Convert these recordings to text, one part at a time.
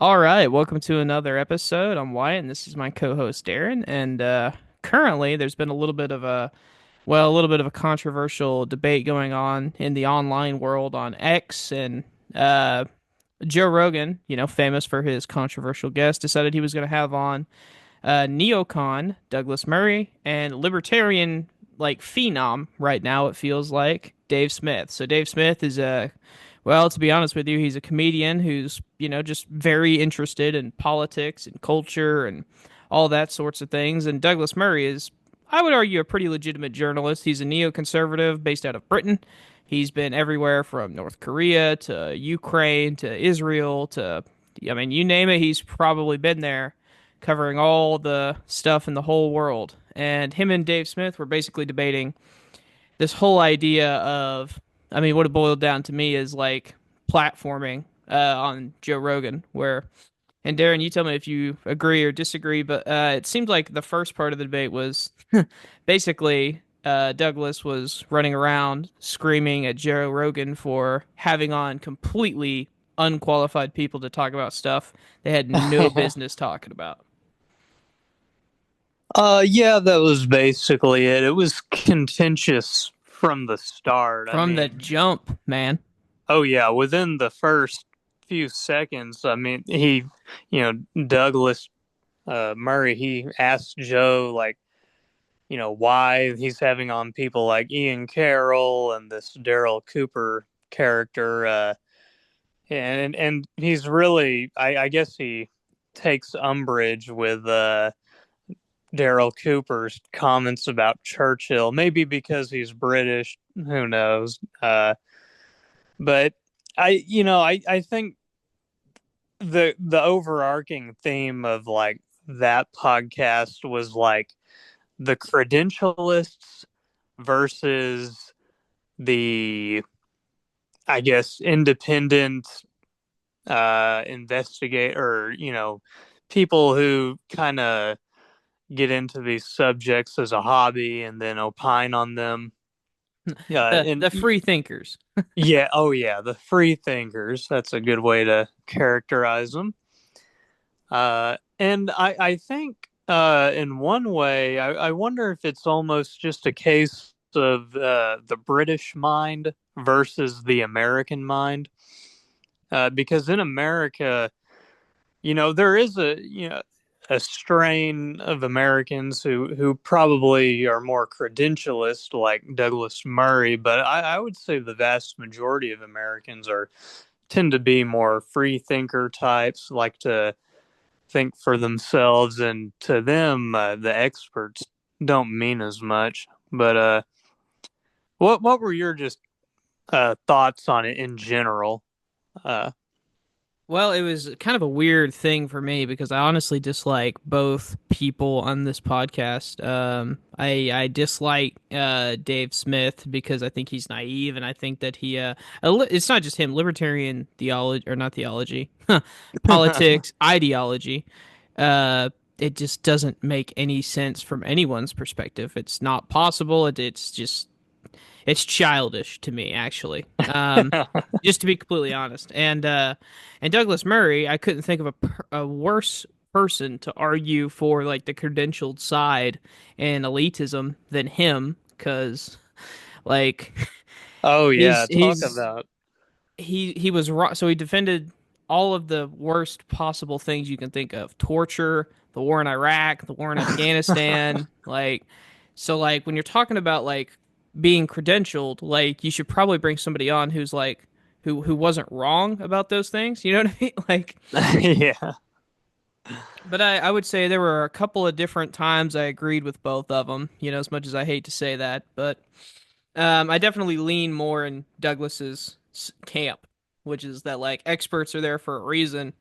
All right, welcome to another episode. I'm Wyatt, and this is my co-host Darren. And currently, there's been a little bit of a controversial debate going on in the online world on X, and uh, Joe Rogan, famous for his controversial guest, decided he was going to have on neocon Douglas Murray and libertarian phenom right now. It feels like Dave Smith. So Dave Smith is well, to be honest with you, he's a comedian who's just very interested in politics and culture and all that sorts of things. And Douglas Murray is, I would argue, a pretty legitimate journalist. He's a neoconservative based out of Britain. He's been everywhere from North Korea to Ukraine to Israel to, I mean, you name it, he's probably been there, covering all the stuff in the whole world. And him and Dave Smith were basically debating this whole idea of, I mean, what it boiled down to me is like platforming on Joe Rogan, where, and Darren, you tell me if you agree or disagree, but it seemed like the first part of the debate was basically Douglas was running around screaming at Joe Rogan for having on completely unqualified people to talk about stuff they had no business talking about. Yeah, that was basically it. It was contentious from the start. I From the mean, jump, man. oh yeah, within the first few seconds, I mean, Douglas Murray, he asked Joe, like, why he's having on people like Ian Carroll and this Daryl Cooper character. And he's really, I guess he takes umbrage with Daryl Cooper's comments about Churchill, maybe because he's British, who knows. But I think the overarching theme of like that podcast was like the credentialists versus the, I guess, independent investigate, or people who kind of get into these subjects as a hobby and then opine on them. And The free thinkers. yeah, oh yeah, the free thinkers. That's a good way to characterize them. And I think in one way, I wonder if it's almost just a case of the British mind versus the American mind. Because in America, there is a strain of Americans who probably are more credentialist, like Douglas Murray, but I would say the vast majority of Americans are tend to be more free thinker types, like to think for themselves, and to them, the experts don't mean as much. But what were your just thoughts on it in general? Uh, Well, it was kind of a weird thing for me because I honestly dislike both people on this podcast. I dislike Dave Smith because I think he's naive, and I think that it's not just him, libertarian theology or not theology, politics, ideology. It just doesn't make any sense from anyone's perspective. It's not possible. It's childish to me, actually. Just to be completely honest. And Douglas Murray, I couldn't think of a worse person to argue for like the credentialed side and elitism than him, because like oh yeah, talk he's about he was so he defended all of the worst possible things you can think of: torture, the war in Iraq, the war in Afghanistan. Like when you're talking about like being credentialed, like you should probably bring somebody on who's like who wasn't wrong about those things. You know what I mean? Like, yeah. but I would say there were a couple of different times I agreed with both of them. As much as I hate to say that, but I definitely lean more in Douglas's camp, which is that like experts are there for a reason,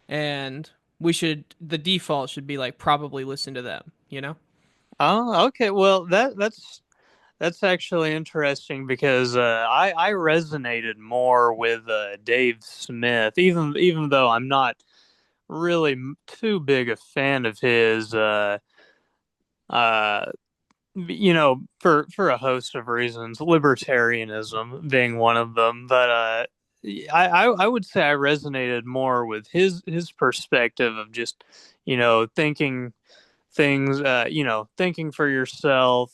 and the default should be like probably listen to them, you know? Oh, okay. Well, that's actually interesting because I resonated more with Dave Smith, even though I'm not really too big a fan of his. Uh, for a host of reasons, libertarianism being one of them. But I would say I resonated more with his perspective of just, thinking things, thinking for yourself,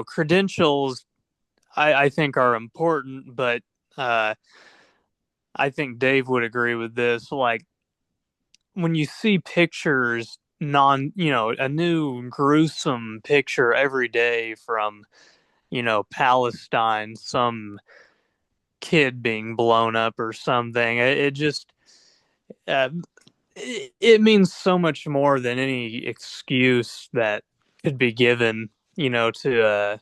credentials I think are important, but uh, I think Dave would agree with this. Like when you see pictures, a new gruesome picture every day from, Palestine, some kid being blown up or something, it just, uh, it means so much more than any excuse that could be given, to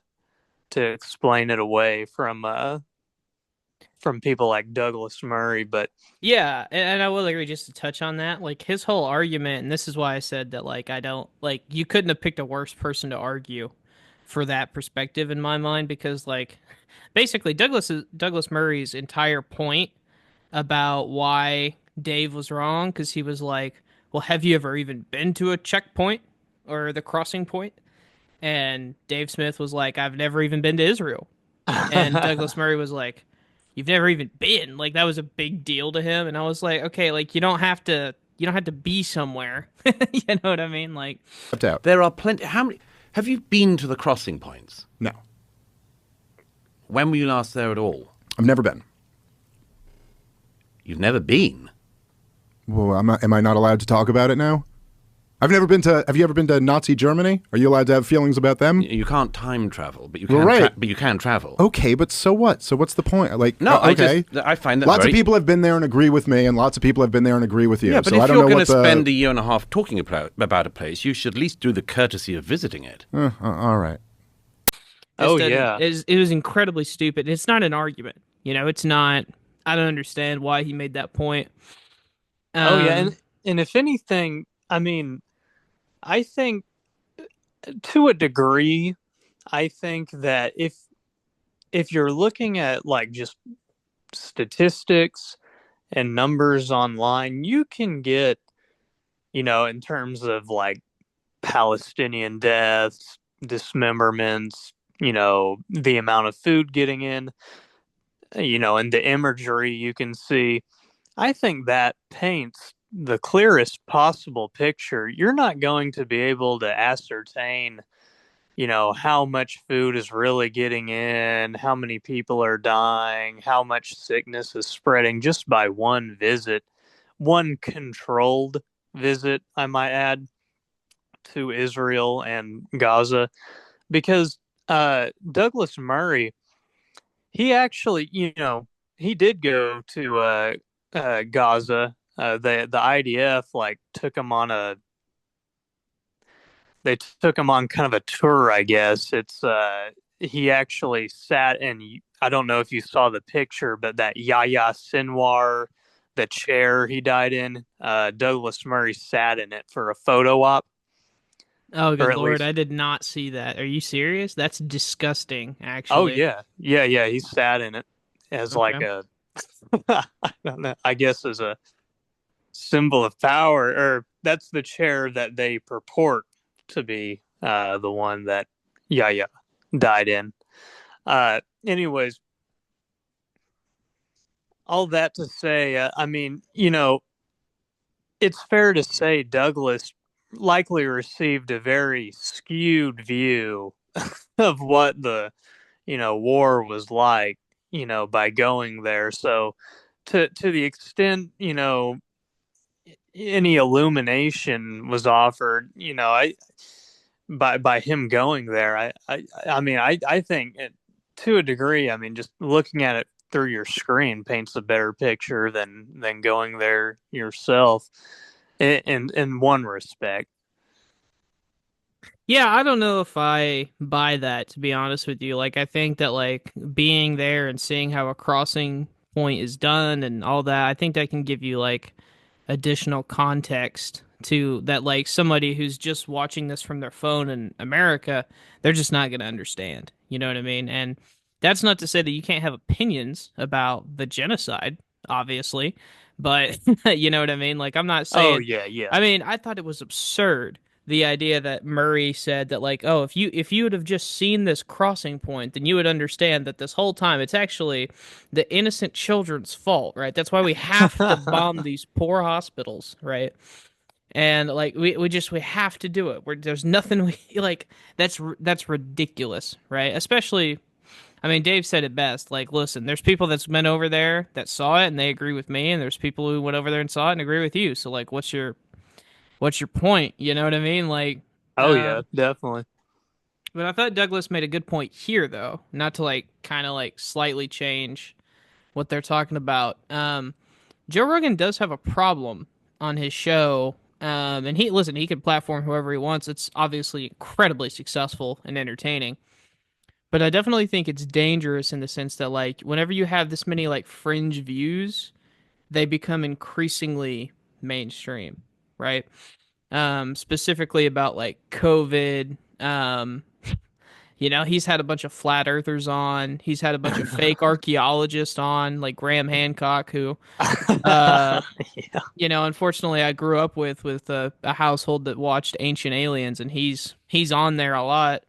explain it away from people like Douglas Murray. But Yeah, and I will agree just to touch on that. Like his whole argument, and this is why I said that like I don't like you couldn't have picked a worse person to argue for that perspective in my mind because like basically Douglas Murray's entire point about why Dave was wrong because he was like, "Well, have you ever even been to a checkpoint or the crossing point?" And Dave Smith was like, "I've never even been to Israel." And Douglas Murray was like, "You've never even been." Like that was a big deal to him, and I was like, "Okay, like you don't have to be somewhere." You know what I mean? Like Out. There are plenty. How many? Have you been to the crossing points? No, When were you last there at all? I've never been. You've never been. Well, am I not allowed to talk about it now? I've never been to. Have you ever been to Nazi Germany? Are you allowed to have feelings about them? You can't time travel, but you Well, can. right. But you can travel. Okay, but so what? So what's the point? Like, No, okay. I find that Lots very... of people have been there and agree with me, and lots of people have been there and agree with you. Yeah, but so I if don't you're know going what to the... spend a year and a half talking about a place, you should at least do the courtesy of visiting it. all right. oh just didn't yeah, it was incredibly stupid. It's not an argument. It's not. I don't understand why he made that point. oh yeah, Um, and if anything, I mean, I think to a degree, I think that if you're looking at like just statistics and numbers online, you can get, in terms of like Palestinian deaths, dismemberments, the amount of food getting in, and the imagery you can see. I think that paints the clearest possible picture. You're not going to be able to ascertain, how much food is really getting in, how many people are dying, how much sickness is spreading just by one visit, one controlled visit, I might add, to Israel and Gaza. Because Douglas Murray, he actually, he did go to Gaza. The IDF like they took him on kind of a tour, I guess. It's he actually sat in. I don't know if you saw the picture, but that Yahya Sinwar, the chair he died in, Douglas Murray sat in it for a photo op, oh, or good at Lord, least. I did not see that. Are you serious? That's disgusting, Oh actually. yeah, yeah, yeah. He sat in it as like Okay. a, I don't know. I guess as a symbol of power, or that's the chair that they purport to be the one that Yahya died in. Anyways, all that to say, I mean, it's fair to say Douglas likely received a very skewed view of what the, war was like, by going there. So, to the extent, any illumination was offered, I by him going there, I mean, I think to a degree, I mean, just looking at it through your screen paints a better picture than going there yourself. In one respect. Yeah, I don't know if I buy that, to be honest with you. Like, I think that, like, being there and seeing how a crossing point is done and all that, I think that can give you, like, additional context to that, like, somebody who's just watching this from their phone in America, they're just not going to understand. You know what I mean? And that's not to say that you can't have opinions about the genocide, obviously, but you know what I mean? Like, I'm not Oh saying, yeah, yeah. I mean, I thought it was absurd the idea that Murray said that like, oh, if you would have just seen this crossing point, then you would understand that this whole time it's actually the innocent children's fault, right? That's why we have to bomb these poor hospitals, right? And like we have to do it. There's nothing we like. That's ridiculous, right? Especially, I mean, Dave said it best. Like, listen, there's people that's been over there that saw it and they agree with me, and there's people who went over there and saw it and agree with you. So like, what's your point? You know what I mean? Like, Oh uh, yeah, definitely. but I thought Douglas made a good point here, though, not to like kind of like slightly change what they're talking about. Joe Rogan does have a problem on his show. And he can platform whoever he wants. It's obviously incredibly successful and entertaining. But I definitely think it's dangerous in the sense that like whenever you have this many like fringe views, they become increasingly mainstream, right? Specifically about like COVID. He's had a bunch of flat earthers on. He's had a bunch of fake archaeologists on, like Graham Hancock, who, uh, Yeah. unfortunately, I grew up with a household that watched Ancient Aliens, and he's on there a lot.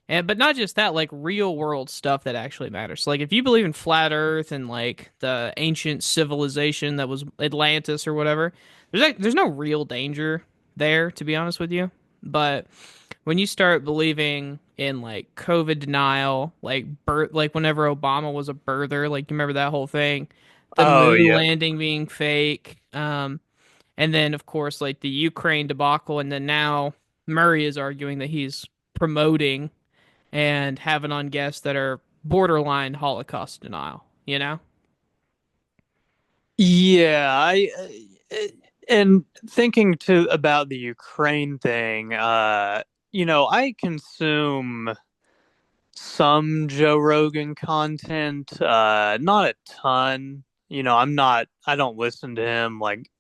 And but not just that, like real world stuff that actually matters. So, like if you believe in flat Earth and like the ancient civilization that was Atlantis or whatever, there's no real danger there, to be honest with you. But when you start believing in like COVID denial, like like whenever Obama was a birther, like you remember that whole thing, the Oh moon yeah. landing being fake, and then of course like the Ukraine debacle, and then now Murray is arguing that he's promoting and having on guests that are borderline Holocaust denial, you know? Yeah, and thinking too about the Ukraine thing, I consume some Joe Rogan content, not a ton. I don't listen to him like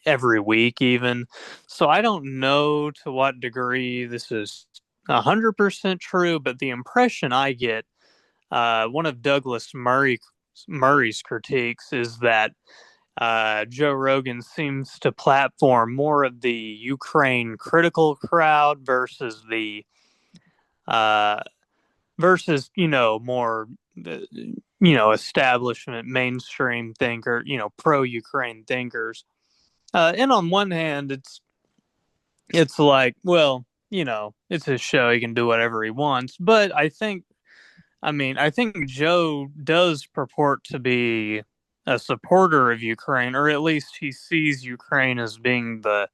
every week even. So I don't know to what degree this is 100% true, but the impression I get, one of Murray's critiques is that Joe Rogan seems to platform more of the Ukraine critical crowd versus the uh, versus more establishment mainstream thinker, pro Ukraine thinkers. And on one hand, it's like, well, it's his show; he can do whatever he wants. But I think Joe does purport to be a supporter of Ukraine, or at least he sees Ukraine as being the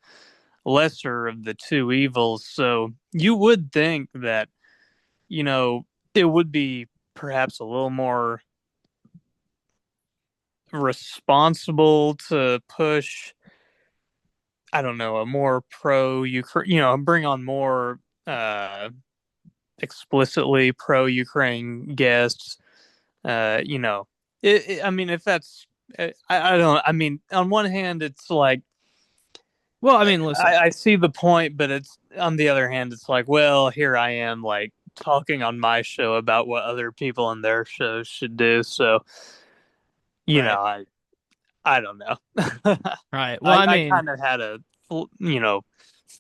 lesser of the two evils. So you would think that, you know, it would be perhaps a little more responsible to push, I don't know, a more pro Ukraine, bring on more uh, explicitly pro Ukraine guests. You know, I mean, if that's, I don't, I mean, on one hand, it's like, Well, I mean, listen. I see the point, but it's on the other hand, it's like, well, here I am, like talking on my show about what other people on their shows should do. So, you know, Right. I, I don't know. Right. Well, I I mean, kind of had a,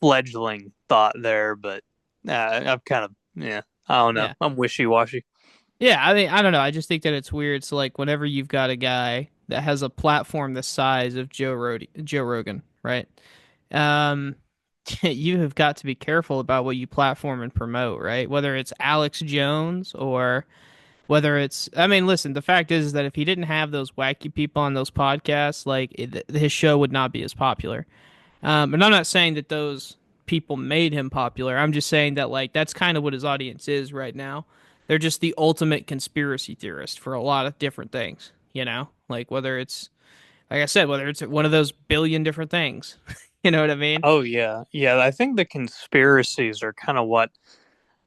fledgling thought there, but I've kind of, yeah, I don't know. yeah. I'm wishy washy. Yeah, I mean, I don't know. I just think that it's weird. So, like, whenever you've got a guy that has a platform the size of Joe Rogan, right? Um, you have got to be careful about what you platform and promote, right? Whether it's Alex Jones or whether it's, I mean, listen, the fact is that if he didn't have those wacky people on those podcasts, like his show would not be as popular. And I'm not saying that those people made him popular. I'm just saying that like that's kind of what his audience is right now. They're just the ultimate conspiracy theorist for a lot of different things, you know? Like whether it's like I said, whether it's one of those billion different things. You know what I mean? Oh yeah, yeah. I think the conspiracies are kind of what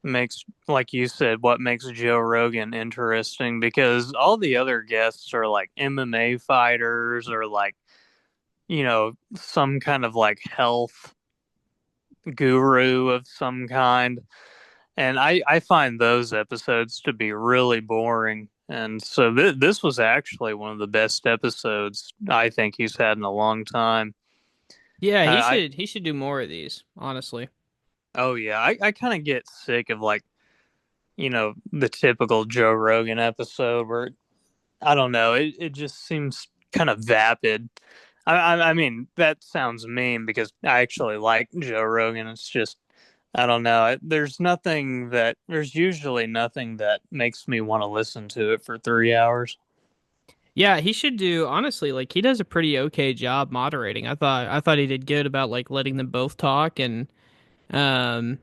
makes, like you said, what makes Joe Rogan interesting because all the other guests are like MMA fighters or like, some kind of like health guru of some kind. And I find those episodes to be really boring. And so this was actually one of the best episodes I think he's had in a long time. Yeah, he I should he should do more of these, honestly. Oh yeah, I kind of get sick of like, the typical Joe Rogan episode where I don't know, it just seems kind of vapid. I mean, that sounds mean because I actually like Joe Rogan. It's just I don't know. There's usually nothing that makes me want to listen to it for 3 hours. Yeah, he should do honestly, like he does a pretty okay job moderating. I thought he did good about like letting them both talk and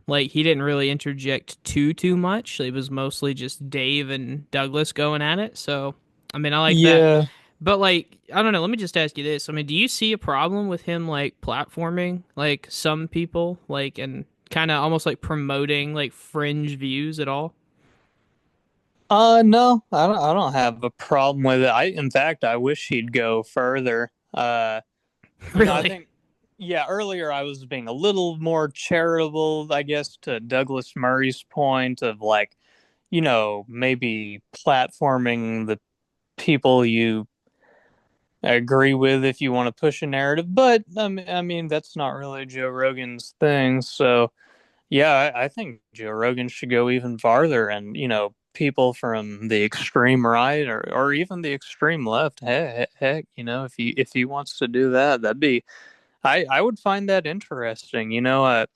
like he didn't really interject too much. It was mostly just Dave and Douglas going at it. So, I mean, I like that. Yeah. But like, I don't know, let me just ask you this. I mean, do you see a problem with him like platforming like some people like and kind of almost like promoting like fringe views at all? No, I don't have a problem with it. In fact, I wish he'd go further. I Really? think, yeah, earlier I was being a little more charitable, I guess, to Douglas Murray's point of like, maybe platforming the people you agree with if you want to push a narrative. But I mean, that's not really Joe Rogan's thing. So, yeah, I think Joe Rogan should go even farther, and people from the extreme right or even the extreme left, heck, if he wants to do that, that'd be I would find that interesting. I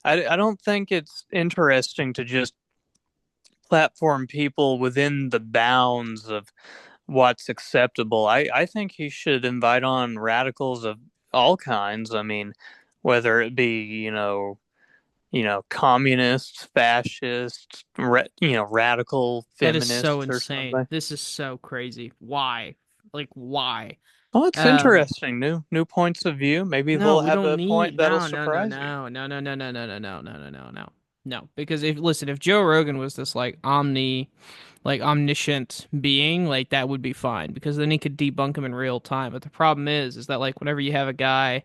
don't think it's interesting to just platform people within the bounds of what's acceptable. I think he should invite on radicals of all kinds. I mean, whether it be communists, fascists, radical That is so feminists or insane. something. This is so crazy. Why? Like why? Oh, it's Um interesting. New points of view. Maybe No, they'll we have don't a need point that'll no, no, no, surprise you. no, no, no, no, no, no, no, no, no, no, no, no. No, because if listen, if Joe Rogan was this like omniscient being, like that would be fine because then he could debunk him in real time. But the problem is that like whenever you have a guy,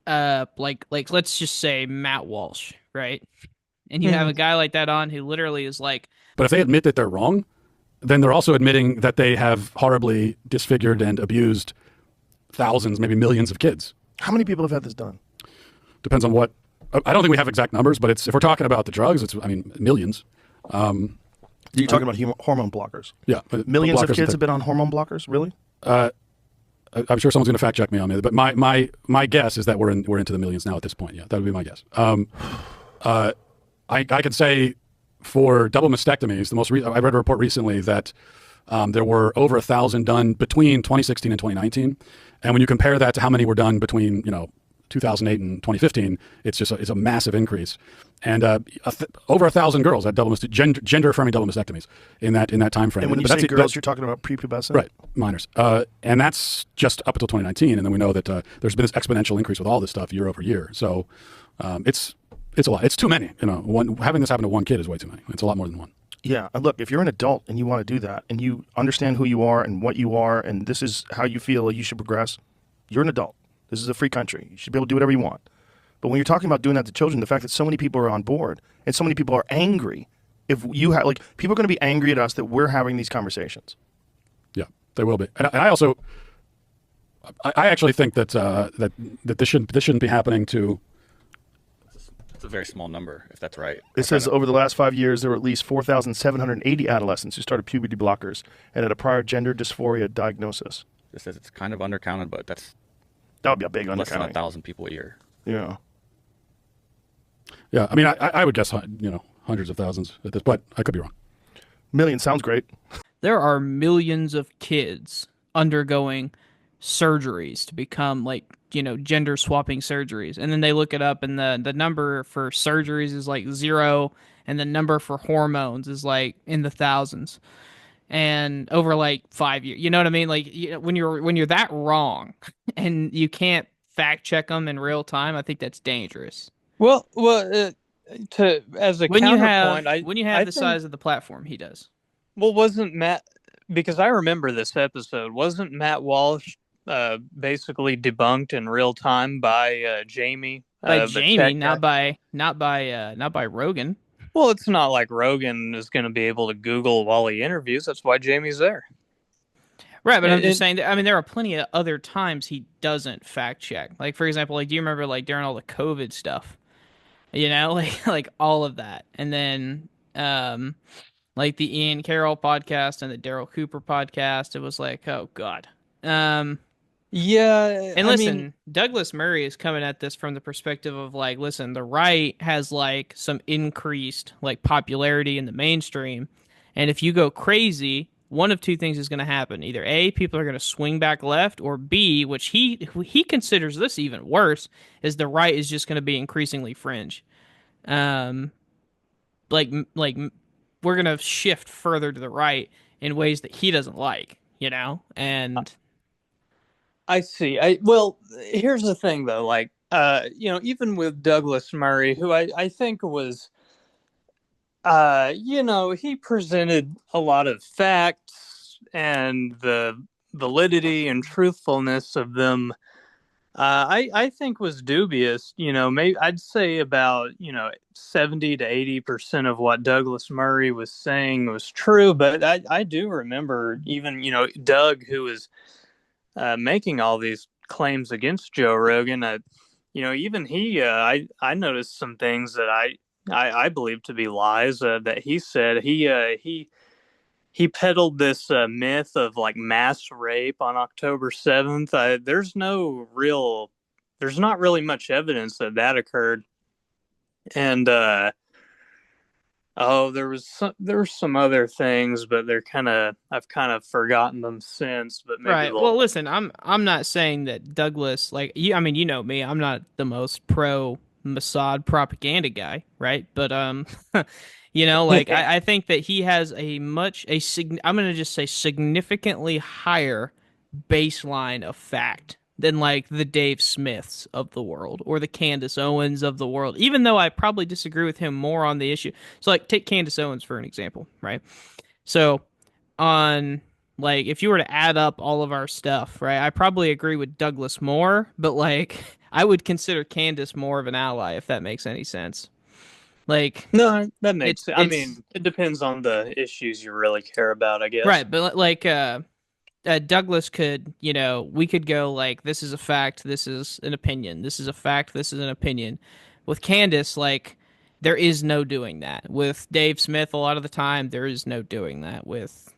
like let's just say Matt Walsh, right? And you have Hmm. a guy like that on who literally is like, But if they admit that they're wrong, then they're also admitting that they have horribly disfigured and abused thousands, maybe millions of kids. How many people have had this done? Depends on what. I don't think we have exact numbers, but if we're talking about the drugs, I mean, millions. You're talking about hormone blockers. Yeah, Millions of blockers kids have been on hormone blockers. Really? I'm sure someone's going to fact check me on it, but my guess is that we're into the millions now at this point. Yeah, that would be my guess. I could say for double mastectomies, I read a report recently that there were over 1,000 done between 2016 and 2019, and when you compare that to how many were done between 2008 and 2015, it's a massive increase, and over 1,000 girls had gender affirming double mastectomies in that time frame. And when you say girls, you're talking about prepubescent, right? Minors, and that's just up until 2019, and then we know that there's been this exponential increase with all this stuff year over year. So it's a lot. It's too many. Having this happen to one kid is way too many. It's a lot more than one. Yeah, and look, if you're an adult and you want to do that, and you understand who you are and what you are, and this is how you feel you should progress, you're an adult. This is a free country. You should be able to do whatever you want. But when you're talking about doing that to children, the fact that so many people are on board and so many people are angry, if you have people are going to be angry at us that we're having these conversations. Yeah, they will be. And I actually think that this shouldn't be happening to. It's a very small number, if that's right. It says over the last 5 years, there were at least 4,780 adolescents who started puberty blockers and had a prior gender dysphoria diagnosis. It says it's kind of undercounted, but that would be a big less than undercounting. 1,000 people a year. Yeah. Yeah, I mean, I would guess hundreds of thousands at this, but I could be wrong. Million sounds great. there are millions of kids undergoing surgeries to become like gender swapping surgeries, and then they look it up and the number for surgeries is like zero, and the number for hormones is like in the thousands, and over like 5 years, you know what I mean? Like when you're that wrong and you can't fact check them in real time, I think that's dangerous. Well, to as a when you have counterpoint, when you have the size of the platform he does. Well, wasn't Matt? Because I remember this episode. Wasn't Matt Walsh basically debunked in real time by Jamie? By the Jamie, tech not guy? by Rogan. Well, it's not like Rogan is going to be able to Google while he interviews. That's why Jamie's there. Right, but I'm just saying that, I mean, there are plenty of other times he doesn't fact check. Like, for example, like, do you remember, like, during all the COVID stuff? like all of that. And then like the Ian Carroll podcast and the Daryl Cooper podcast, it was like, oh God. Um Yeah, and I mean, listen, Douglas Murray is coming at this from the perspective of like, listen, the right has like some increased like popularity in the mainstream. And if you go crazy, one of two things is going to happen. Either A, people are going to swing back left, or B, which he considers this even worse, is the right is just going to be increasingly fringe. Um like we're going to shift further to the right in ways that he doesn't like, you know? And I see. Well, here's the thing though, like even with Douglas Murray, who I think was he presented a lot of facts and the validity and truthfulness of them. I think was dubious. Maybe I'd say about 70 to 80% of what Douglas Murray was saying was true, but I do remember even Doug, who was making all these claims against Joe Rogan. Even he, I noticed some things that I believe to be lies that he said. He peddled this myth of like mass rape on October 7th. There's not really much evidence that that occurred. And there were some other things, but I've kind of forgotten them since. But maybe right. Well, they'll. listen, I'm not saying that Douglas like you. I mean, you know me. I'm not the most pro Mossad propaganda guy, right? But like I think that he has I'm gonna just say significantly higher baseline of fact than like the Dave Smiths of the world or the Candace Owens of the world. Even though I probably disagree with him more on the issue. So like take Candace Owens for an example, right? So on like if you were to add up all of our stuff, right? I probably agree with Douglas more, but like I would consider Candace more of an ally if that makes any sense. Like No, that makes sense. I it's mean, it depends on the issues you really care about, I guess. right, but like Douglas could, we could go like this is a fact, this is an opinion, this is a fact, this is an opinion. With Candace, like there is no doing that. With Dave Smith, a lot of the time there is no doing that. With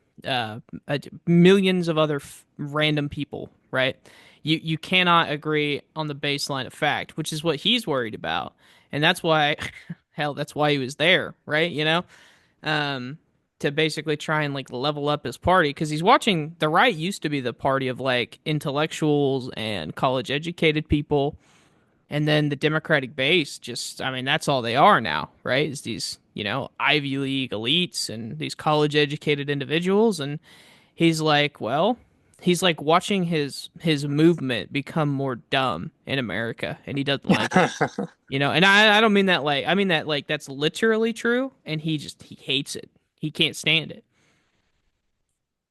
millions of other random people, right? You cannot agree on the baseline of fact, which is what he's worried about, and that's why, hell, that's why he was there, right? Um, to basically try and like level up his party because he's watching the right used to be the party of like intellectuals and college educated people, and then the Democratic base just, I mean, that's all they are now, right? Is these Ivy League elites and these college educated individuals, and he's like, well, he's like watching his movement become more dumb in America, and he doesn't like it. And I don't mean that like I mean that like that's literally true, and he hates it. He can't stand it.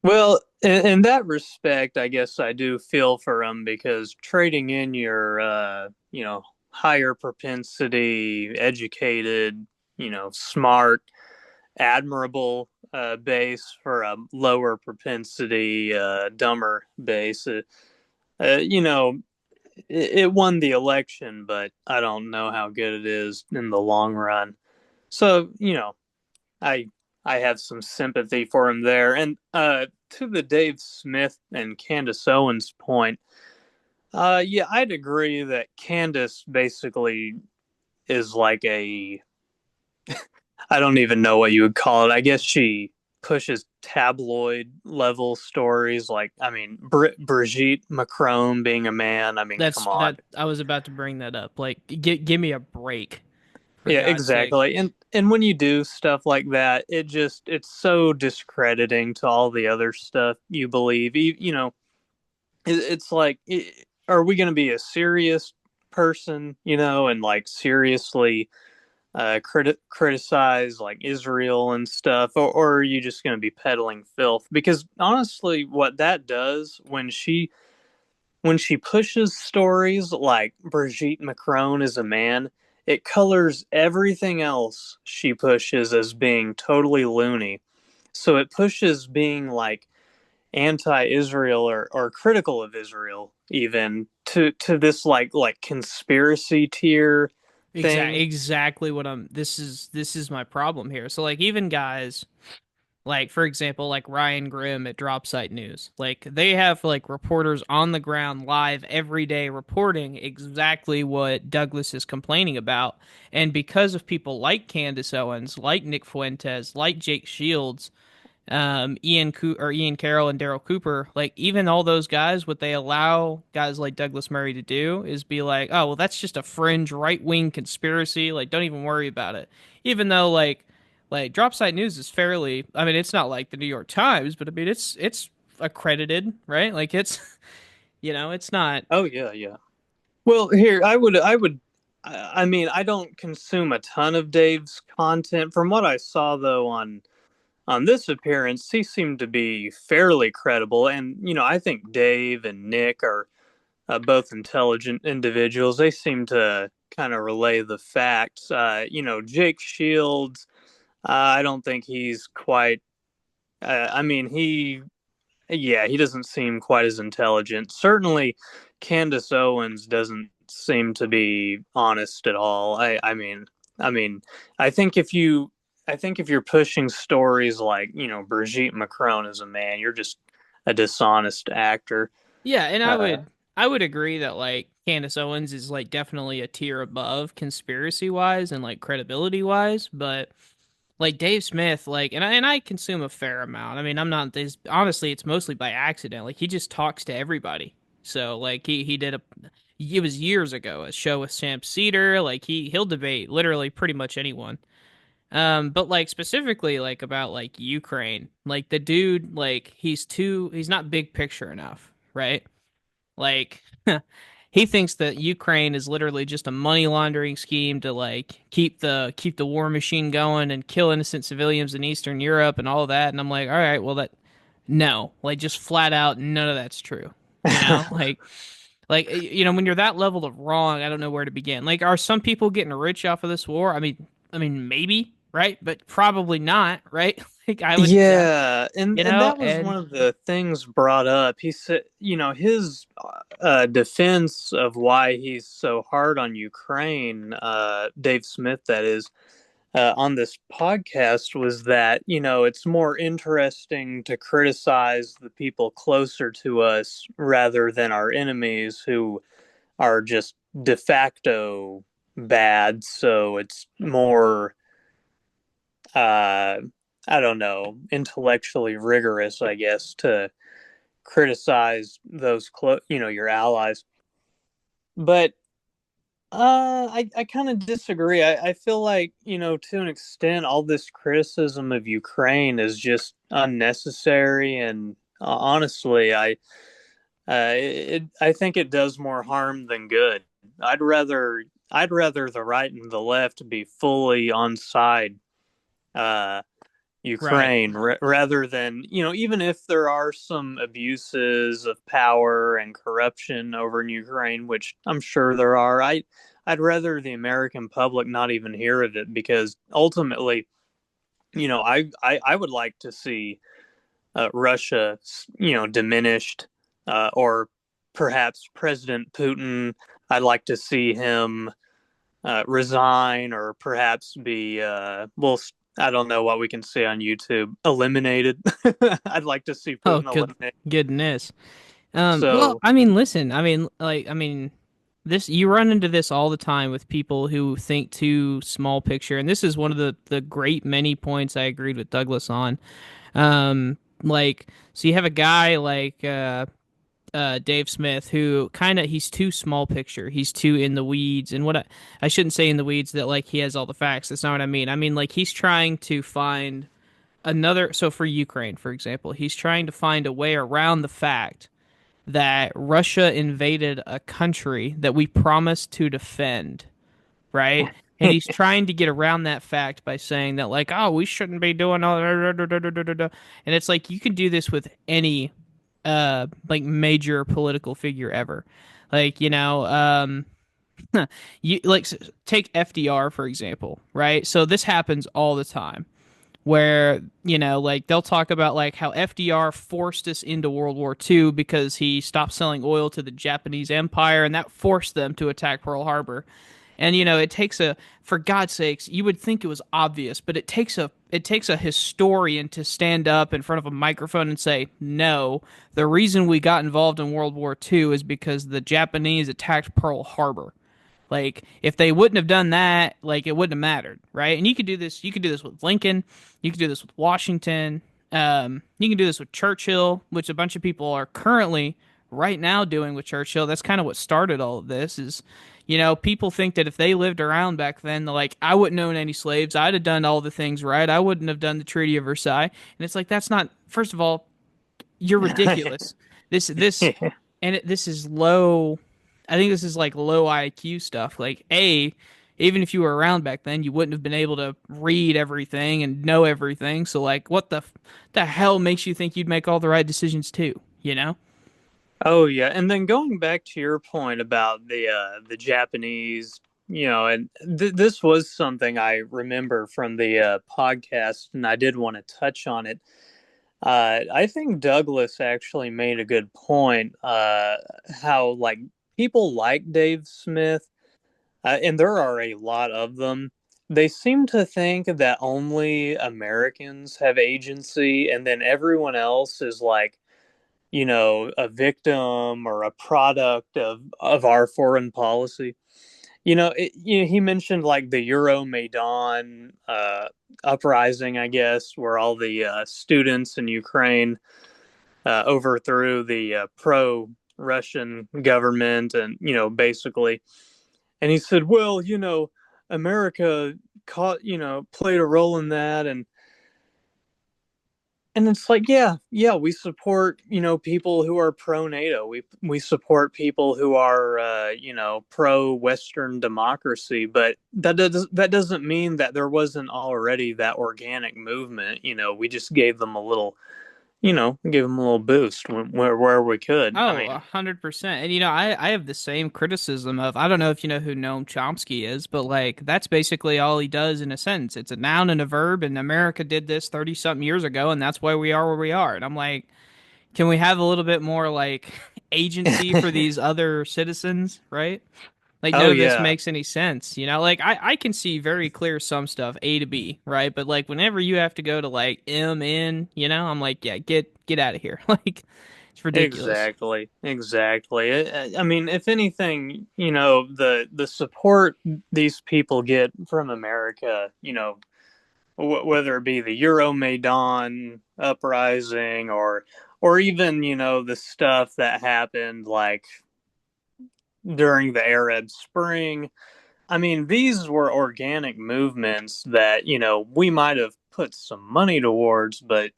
Well, in that respect, I guess I do feel for him because trading in your, higher propensity, educated, smart, admirable base for a lower propensity, dumber base, uh, you know, it won the election, but I don't know how good it is in the long run. So, I I have some sympathy for him there. And to the Dave Smith and Candace Owens point, yeah, I'd agree that Candace basically is like I don't even know what you would call it. I guess she pushes tabloid level stories. Like, I mean, Brigitte Macron being a man. I mean, come on. That I was about to bring that up. Like, give me a break, for Yeah, God's sake. exactly. And when you do stuff like that, it's so discrediting to all the other stuff you believe. It's like, are we going to be a serious person, and like seriously criticize like Israel and stuff, or are you just going to be peddling filth? Because honestly, what that does when she pushes stories like Brigitte Macron is a man, it colors everything else she pushes as being totally loony. So it pushes being like anti-Israel or critical of Israel even to this like conspiracy tier thing. Exactly what I'm this is my problem here. So like even guys like for example like Ryan Grimm at Dropsite News, like they have like reporters on the ground live every day reporting exactly what Douglas is complaining about. And because of people like Candace Owens, like Nick Fuentes, like Jake Shields, Ian Carroll and Daryl Cooper, like even all those guys, what they allow guys like Douglas Murray to do is be like, oh well, that's just a fringe right wing conspiracy. Like, don't even worry about it. Even though like Dropsite News is fairly, I mean, it's not like the New York Times, but I mean, it's accredited, right? Like it's it's not. Oh yeah, yeah. Well, here I mean, I don't consume a ton of Dave's content. From what I saw though on this appearance, he seemed to be fairly credible. And I think Dave and Nick are both intelligent individuals. They seem to kind of relay the facts. Jake Shields, I don't think he's quite. I mean, he doesn't seem quite as intelligent. Certainly, Candace Owens doesn't seem to be honest at all. I mean, I think if you, I think if you're pushing stories like Brigitte Macron is a man, you're just a dishonest actor. Yeah, and Uh, I would agree that like Candace Owens is like definitely a tier above conspiracy wise and like credibility wise, but like Dave Smith, like, and I consume a fair amount. I mean, I'm not this honestly. It's mostly by accident. Like he just talks to everybody. So like he did a, it was years ago a show with Sam Cedar. Like he'll debate literally pretty much anyone. But like specifically like about like Ukraine, like the dude, like he's not big picture enough, right? Like he thinks that Ukraine is literally just a money laundering scheme to like keep the war machine going and kill innocent civilians in Eastern Europe and all of that. And I'm like, all right, well that no, like just flat out none of that's true. You know, when you're that level of wrong, I don't know where to begin. Like, are some people getting rich off of this war? I mean, maybe, right? But probably not, right? Like, I would, Yeah, and that was one and of the things brought up. He said, his defense of why he's so hard on Ukraine, Dave Smith, that is, on this podcast, was that it's more interesting to criticize the people closer to us rather than our enemies who are just de facto bad. So it's more uh, I don't know, intellectually rigorous, I guess, to criticize your allies. But I kind of disagree. I feel like to an extent, all this criticism of Ukraine is just unnecessary, and honestly, I think it does more harm than good. I'd rather I'd rather the right and the left be fully on side uh, right. Ukraine rather than, even if there are some abuses of power and corruption over in Ukraine, which I'm sure there are. I'd rather the American public not even hear of it, because ultimately, I would like to see Russia, diminished, or perhaps President Putin. I'd like to see him resign, or perhaps be well, I don't know what we can see on YouTube, eliminated. I'd like to see Oh, Putin eliminated. goodness. Well, So I mean, listen, I mean, this you run into this all the time with people who think too small picture, and this is one of the great many points I agreed with Douglas on. So you have a guy like Dave Smith who kind of he's too small picture, he's too in the weeds, and I shouldn't say in the weeds that like he has all the facts. That's not what I mean. I mean like he's trying to find another. So for Ukraine, for example, he's trying to find a way around the fact that Russia invaded a country that we promised to defend, right? And he's trying to get around that fact by saying that, like, oh, we shouldn't be doing all that. And it's like you can do this with any, like, major political figure ever. Like, you like take FDR for example, right? So this happens all the time where like they'll talk about like how FDR forced us into World War II because he stopped selling oil to the Japanese Empire and that forced them to attack Pearl Harbor. And it takes a, for God's sakes, you would think it was obvious, but it takes a historian to stand up in front of a microphone and say, "No, the reason we got involved in World War II is because the Japanese attacked Pearl Harbor." Like, if they wouldn't have done that, like, it wouldn't have mattered, right? And you could do this with Lincoln, you could do this with Washington, you can do this with Churchill, which a bunch of people are currently right now doing with Churchill. That's kind of what started all of this. Is people think that if they lived around back then, they're like, I wouldn't own any slaves, I'd have done all the things right, I wouldn't have done the Treaty of Versailles. And it's like, that's not, first of all, you're ridiculous. This this is low. I think this is like low IQ stuff. Like, even if you were around back then, you wouldn't have been able to read everything and know everything. So, like, what the hell makes you think you'd make all the right decisions too? You know? Oh yeah, and then going back to your point about the Japanese, and this was something I remember from the podcast, and I did want to touch on it. I think Douglas actually made a good point. How like people like Dave Smith, and there are a lot of them. They seem to think that only Americans have agency, and then everyone else is like, a victim or a product of our foreign policy. He mentioned like the Euromaidan uprising, I guess, where all the students in Ukraine overthrew the pro-Russian government, and basically, and he said, well, America played a role in that, and it's like, yeah, we support, people who are pro NATO. We support people who are, pro Western democracy. But that doesn't mean that there wasn't already that organic movement. We just gave them a little, gave them a little boost where we could. I Oh, mean, 100%. And I have the same criticism of, I don't know if you know who Noam Chomsky is, but like that's basically all he does in a sentence. It's a noun and a verb, and America did this 30 something years ago, and that's why we are where we are. And I'm like, can we have a little bit more like agency for these other citizens, right? Like, none oh of this yeah, makes any sense, Like, I can see very clear some stuff, A to B, right? But like whenever you have to go to like M N, I'm like, yeah, get out of here. Like, it's ridiculous. exactly. I mean, if anything, the support these people get from America, whether it be the Euromaidan uprising, or even the stuff that happened like during the Arab Spring. I mean, these were organic movements that we might have put some money towards, but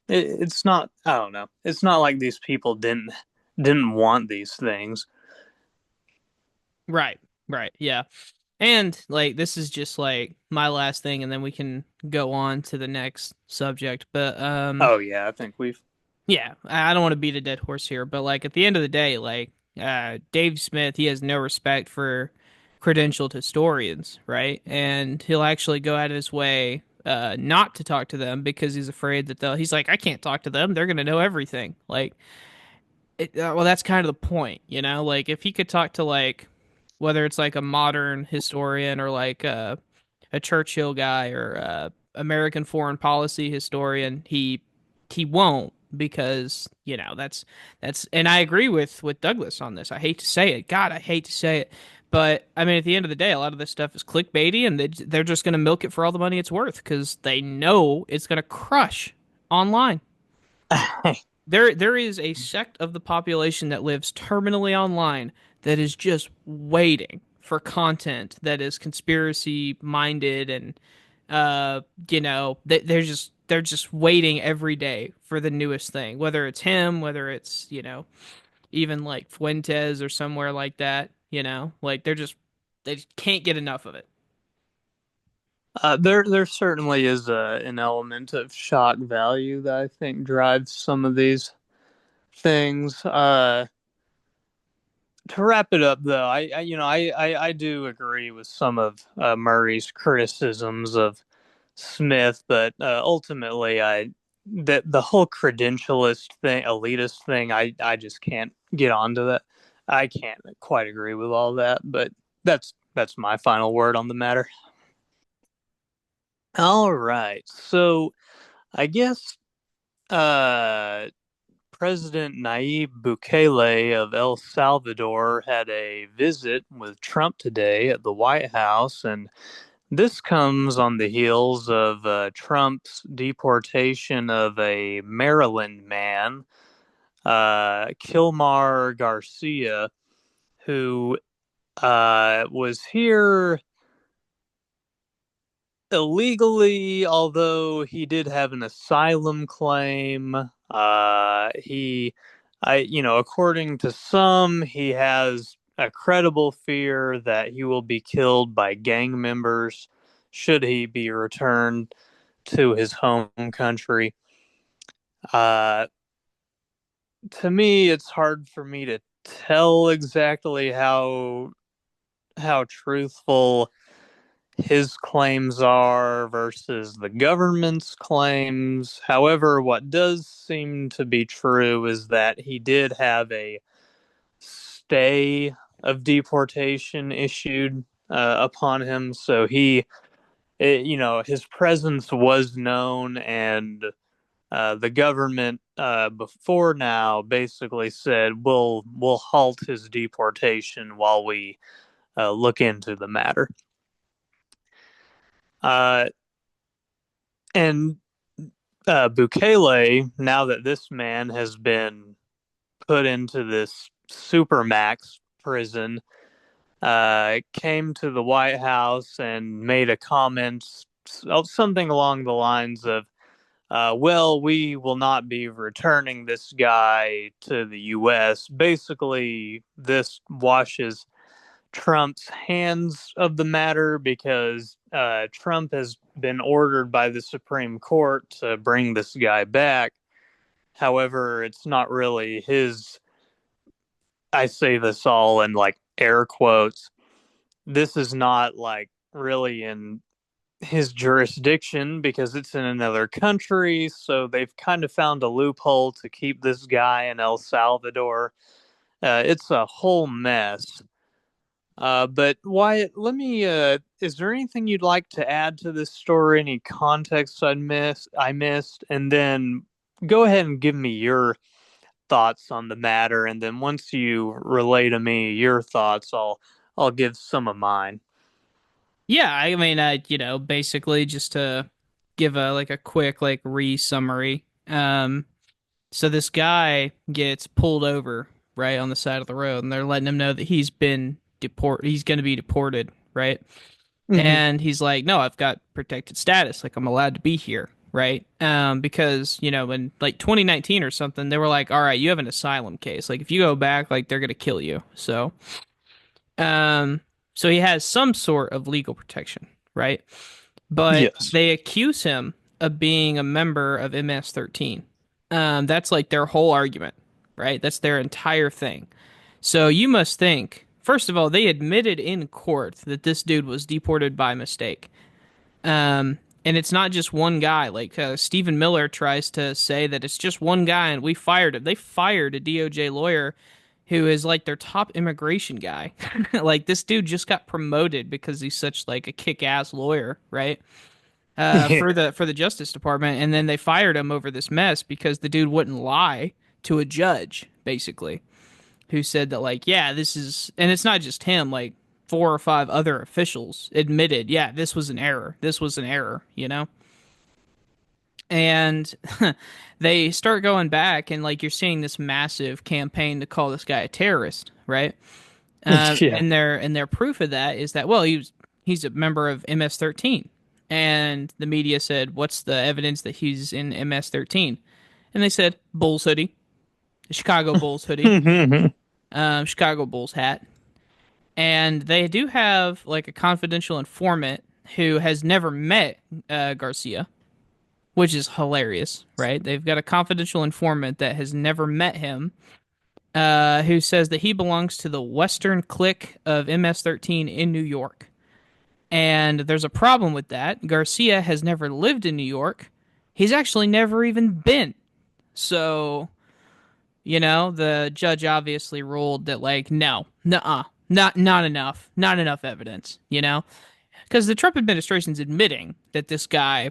it's not. I don't know. It's not like these people didn't want these things. Right, right, yeah. And like this is just like my last thing, and then we can go on to the next subject. But Oh yeah, I think we've. yeah, I don't want to beat a dead horse here, but like at the end of the day, like Dave Smith, he has no respect for credentialed historians, right? And he'll actually go out of his way not to talk to them because he's afraid that he's like, I can't talk to them, they're gonna know everything. Like, well, that's kind of the point, Like, if he could talk to like whether it's like a modern historian or like a Churchill guy or American foreign policy historian, he won't because that's and I agree with Douglas on this. I hate to say it, God, I hate to say it, but I mean at the end of the day, a lot of this stuff is clickbaity, and they're just going to milk it for all the money it's worth because they know it's going to crush online. There is a sect of the population that lives terminally online that is just waiting for content that is conspiracy minded, and they're just waiting every day for the newest thing, whether it's him, whether it's even like Fuentes or somewhere like that, like they just can't get enough of it. There certainly is an element of shock value that I think drives some of these things. To wrap it up, though, I do agree with some of Murray's criticisms of Smith, but ultimately, that the whole credentialist thing, elitist thing, I just can't get onto that. I can't quite agree with all that, but that's my final word on the matter. All right. So I guess President Nayib Bukele of El Salvador had a visit with Trump today at the White House, and this comes on the heels of Trump's deportation of a Maryland man, Kilmar Garcia, who was here illegally, although he did have an asylum claim. According to some, he has a credible fear that he will be killed by gang members should he be returned to his home country. Uh, to me, it's hard for me to tell exactly how truthful his claims are versus the government's claims. However, what does seem to be true is that he did have a stay of deportation issued upon him. So his presence was known, and the government before now basically said we'll halt his deportation while we look into the matter. And Bukele, now that this man has been put into this supermax prison, came to the White House and made a comment, something along the lines of, well, we will not be returning this guy to the U.S. Basically, this washes Trump's hands of the matter because Trump has been ordered by the Supreme Court to bring this guy back. However, it's not really his. I say this all in like air quotes. This is not like really in his jurisdiction because it's in another country. So they've kind of found a loophole to keep this guy in El Salvador. It's a whole mess. But Wyatt, let me. Is there anything you'd like to add to this story? Any context I missed, and then go ahead and give me your thoughts on the matter. And then once you relay to me your thoughts, I'll give some of mine. Yeah, I mean, basically just to give a quick re-summary. So this guy gets pulled over right on the side of the road, and they're letting him know that he's going to be deported, right? Mm-hmm. And he's like, "No, I've got protected status. Like I'm allowed to be here." Right. Because, in like 2019 or something, they were like, all right, you have an asylum case. Like if you go back, like they're going to kill you. Um, so he has some sort of legal protection, right? But Yes. they accuse him of being a member of MS-13. That's like their whole argument, right? That's their entire thing. So you must think, first of all, they admitted in court that this dude was deported by mistake. And it's not just one guy. Like Stephen Miller tries to say that it's just one guy and we fired him. They fired a DOJ lawyer who is like their top immigration guy. Like this dude just got promoted because he's such like a kick-ass lawyer, right? Yeah. For the Justice Department, and then they fired him over this mess because the dude wouldn't lie to a judge, basically, who said that like, yeah, this is, and it's not just him, like 4 or 5 other officials admitted, yeah, this was an error. This was an error. And they start going back, and like you're seeing this massive campaign to call this guy a terrorist, right? Yeah. And their proof of that is that, well, he's a member of MS-13, and the media said, what's the evidence that he's in MS-13? And they said Bulls hoodie, the Chicago Bulls hoodie, Chicago Bulls hat. And they do have like a confidential informant who has never met Garcia, which is hilarious, right? They've got a confidential informant that has never met him, who says that he belongs to the Western clique of MS-13 in New York. And there's a problem with that. Garcia has never lived in New York. He's actually never even been. So, the judge obviously ruled that, like, no, nuh-uh, Not enough. Not enough evidence, you know? Because the Trump administration's admitting that this guy,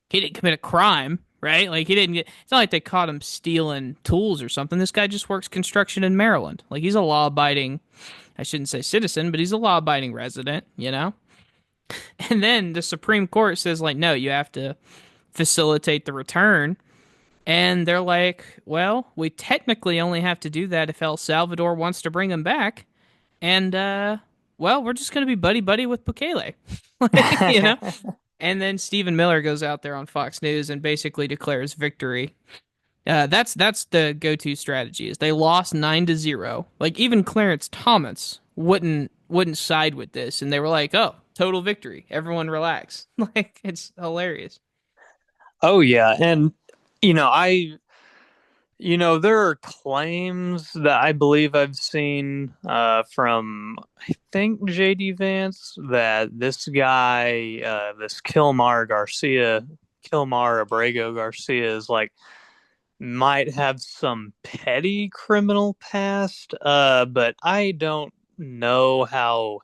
he didn't commit a crime, right? Like he didn't get, it's not like they caught him stealing tools or something. This guy just works construction in Maryland. Like he's a law-abiding, I shouldn't say citizen, but he's a law-abiding resident, you know? And then the Supreme Court says like, no, you have to facilitate the return. And they're like, well, we technically only have to do that if El Salvador wants to bring him back. And well, we're just gonna be buddy buddy with Bukele, like, you know. And then Stephen Miller goes out there on Fox News and basically declares victory. That's the go-to strategy. Is they lost 9-0. Like even Clarence Thomas wouldn't side with this, and they were like, "Oh, total victory. Everyone relax." Like it's hilarious. Oh yeah, and you know, there are claims that I believe I've seen from I think JD Vance that this guy, this Kilmar Abrego Garcia, is like might have some petty criminal past, but I don't know how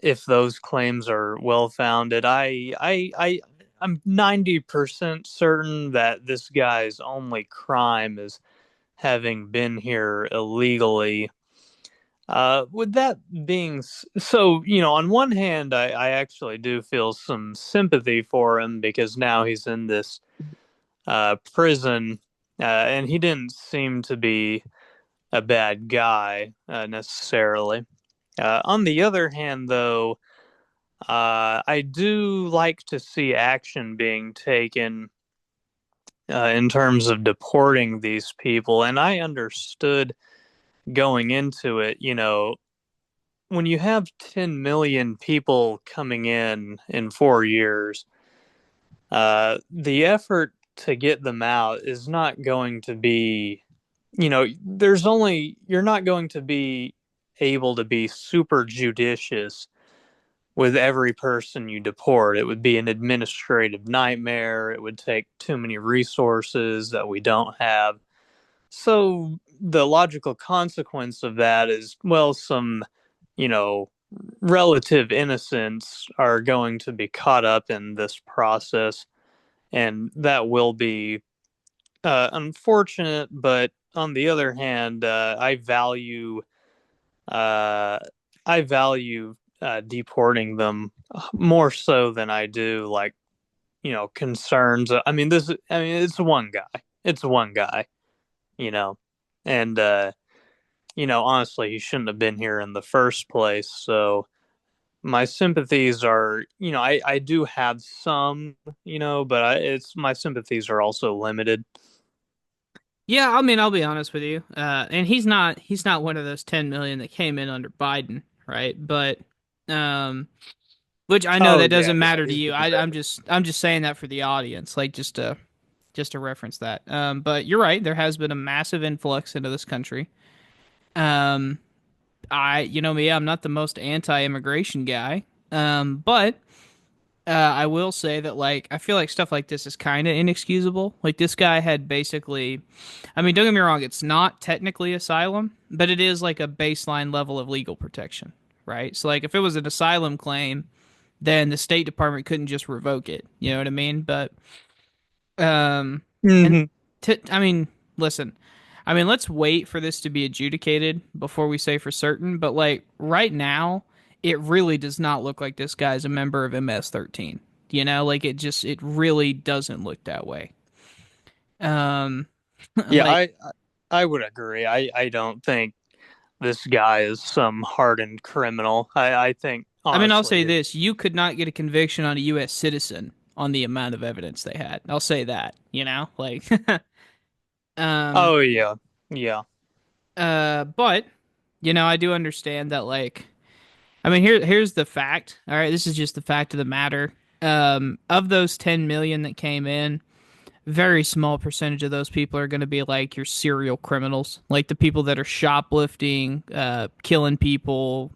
if those claims are well founded. I'm 90% certain that this guy's only crime is having been here illegally. With that being so, on one hand, I actually do feel some sympathy for him because now he's in this prison, and he didn't seem to be a bad guy necessarily. On the other hand, though, I do like to see action being taken in terms of deporting these people. And I understood going into it, when you have 10 million people coming in 4 years, the effort to get them out is not going to be, you're not going to be able to be super judicious with every person you deport. It would be an administrative nightmare. It would take too many resources that we don't have. So the logical consequence of that is, well, some, you know, relative innocents are going to be caught up in this process. And that will be unfortunate. But on the other hand, uh, I value deporting them more so than I do like concerns. It's one guy. It's one guy. You know, and honestly, he shouldn't have been here in the first place. So my sympathies are, I do have some, but it's my sympathies are also limited. Yeah, I mean, I'll be honest with you. And he's not one of those 10 million that came in under Biden, right? But um which I know Oh that yeah, doesn't yeah, matter to he's you. been I'm just saying that for the audience, like just to reference that. But you're right, there has been a massive influx into this country. Um you know me, I'm not the most anti-immigration guy. But I will say that like I feel like stuff like this is kind of inexcusable. Like this guy had basically, I mean, don't get me wrong, it's not technically asylum, but it is like a baseline level of legal protection, right? So like if it was an asylum claim, then the State Department couldn't just revoke it. You know what I mean? But and hmm I mean, listen, I mean, let's wait for this to be adjudicated before we say for certain. But like right now, it really does not look like this guy's a member of MS-13. You know, like it really doesn't look that way. Um, Yeah, like, I would agree. I don't think this guy is some hardened criminal. I think I mean, I'll honestly, say this: you could not get a conviction on a U.S. citizen on the amount of evidence they had. I'll say that. You know, like, um, oh yeah, yeah. but I do understand that, like, I mean, here's the fact. All right, this is just the fact of the matter. Of those 10 million that came in, very small percentage of those people are going to be like your serial criminals, like the people that are shoplifting, killing people,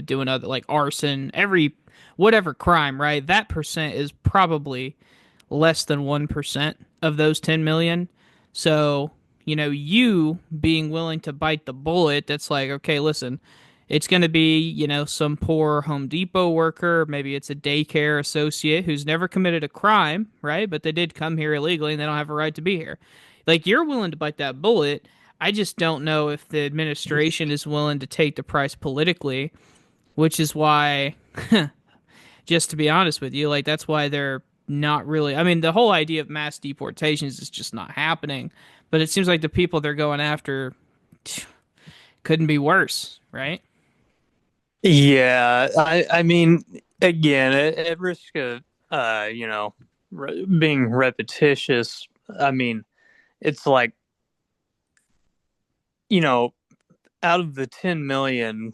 doing other like arson, every whatever crime, right? That percent is probably less than 1% of those 10 million. So, you being willing to bite the bullet, that's like, okay, listen, It's going to be, some poor Home Depot worker, maybe it's a daycare associate who's never committed a crime, right? But they did come here illegally and they don't have a right to be here. Like, you're willing to bite that bullet. I just don't know if the administration is willing to take the price politically, which is why, just to be honest with you, like, that's why they're not really. I mean, the whole idea of mass deportations is just not happening. But it seems like the people they're going after couldn't be worse, right? Yeah, I mean, again, at risk of being repetitious, I mean, it's like, you know, out of the 10 million,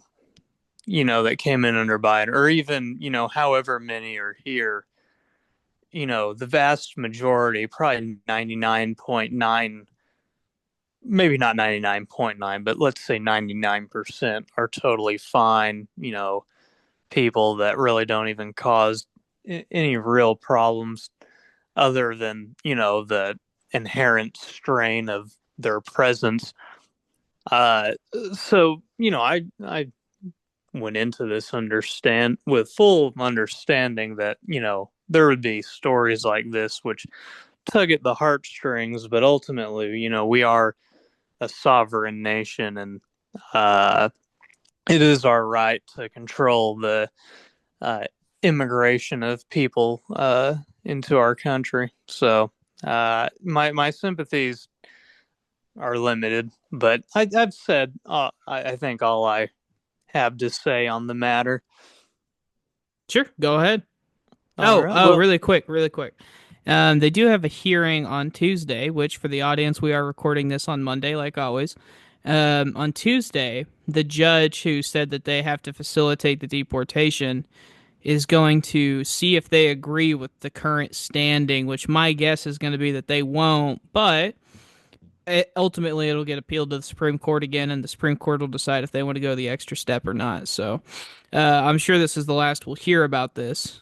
that came in under Biden, or even, however many are here, the vast majority, probably 99.9, maybe not 99.9, but let's say 99% are totally fine, people that really don't even cause any real problems other than, the inherent strain of their presence. Uh, so, I went into this understand with full understanding that, there would be stories like this which tug at the heartstrings, but ultimately, we are a sovereign nation, and uh, it is our right to control the uh, immigration of people into our country. So my sympathies are limited, but I've said I think all I have to say on the matter. Sure, go ahead. All Oh, right. oh, Well, really quick, really quick. They do have a hearing on Tuesday, which for the audience, we are recording this on Monday, like always. On Tuesday, the judge who said that they have to facilitate the deportation is going to see if they agree with the current standing, which my guess is going to be that they won't, but ultimately it'll get appealed to the Supreme Court again, and the Supreme Court will decide if they want to go the extra step or not. So I'm sure this is the last we'll hear about this.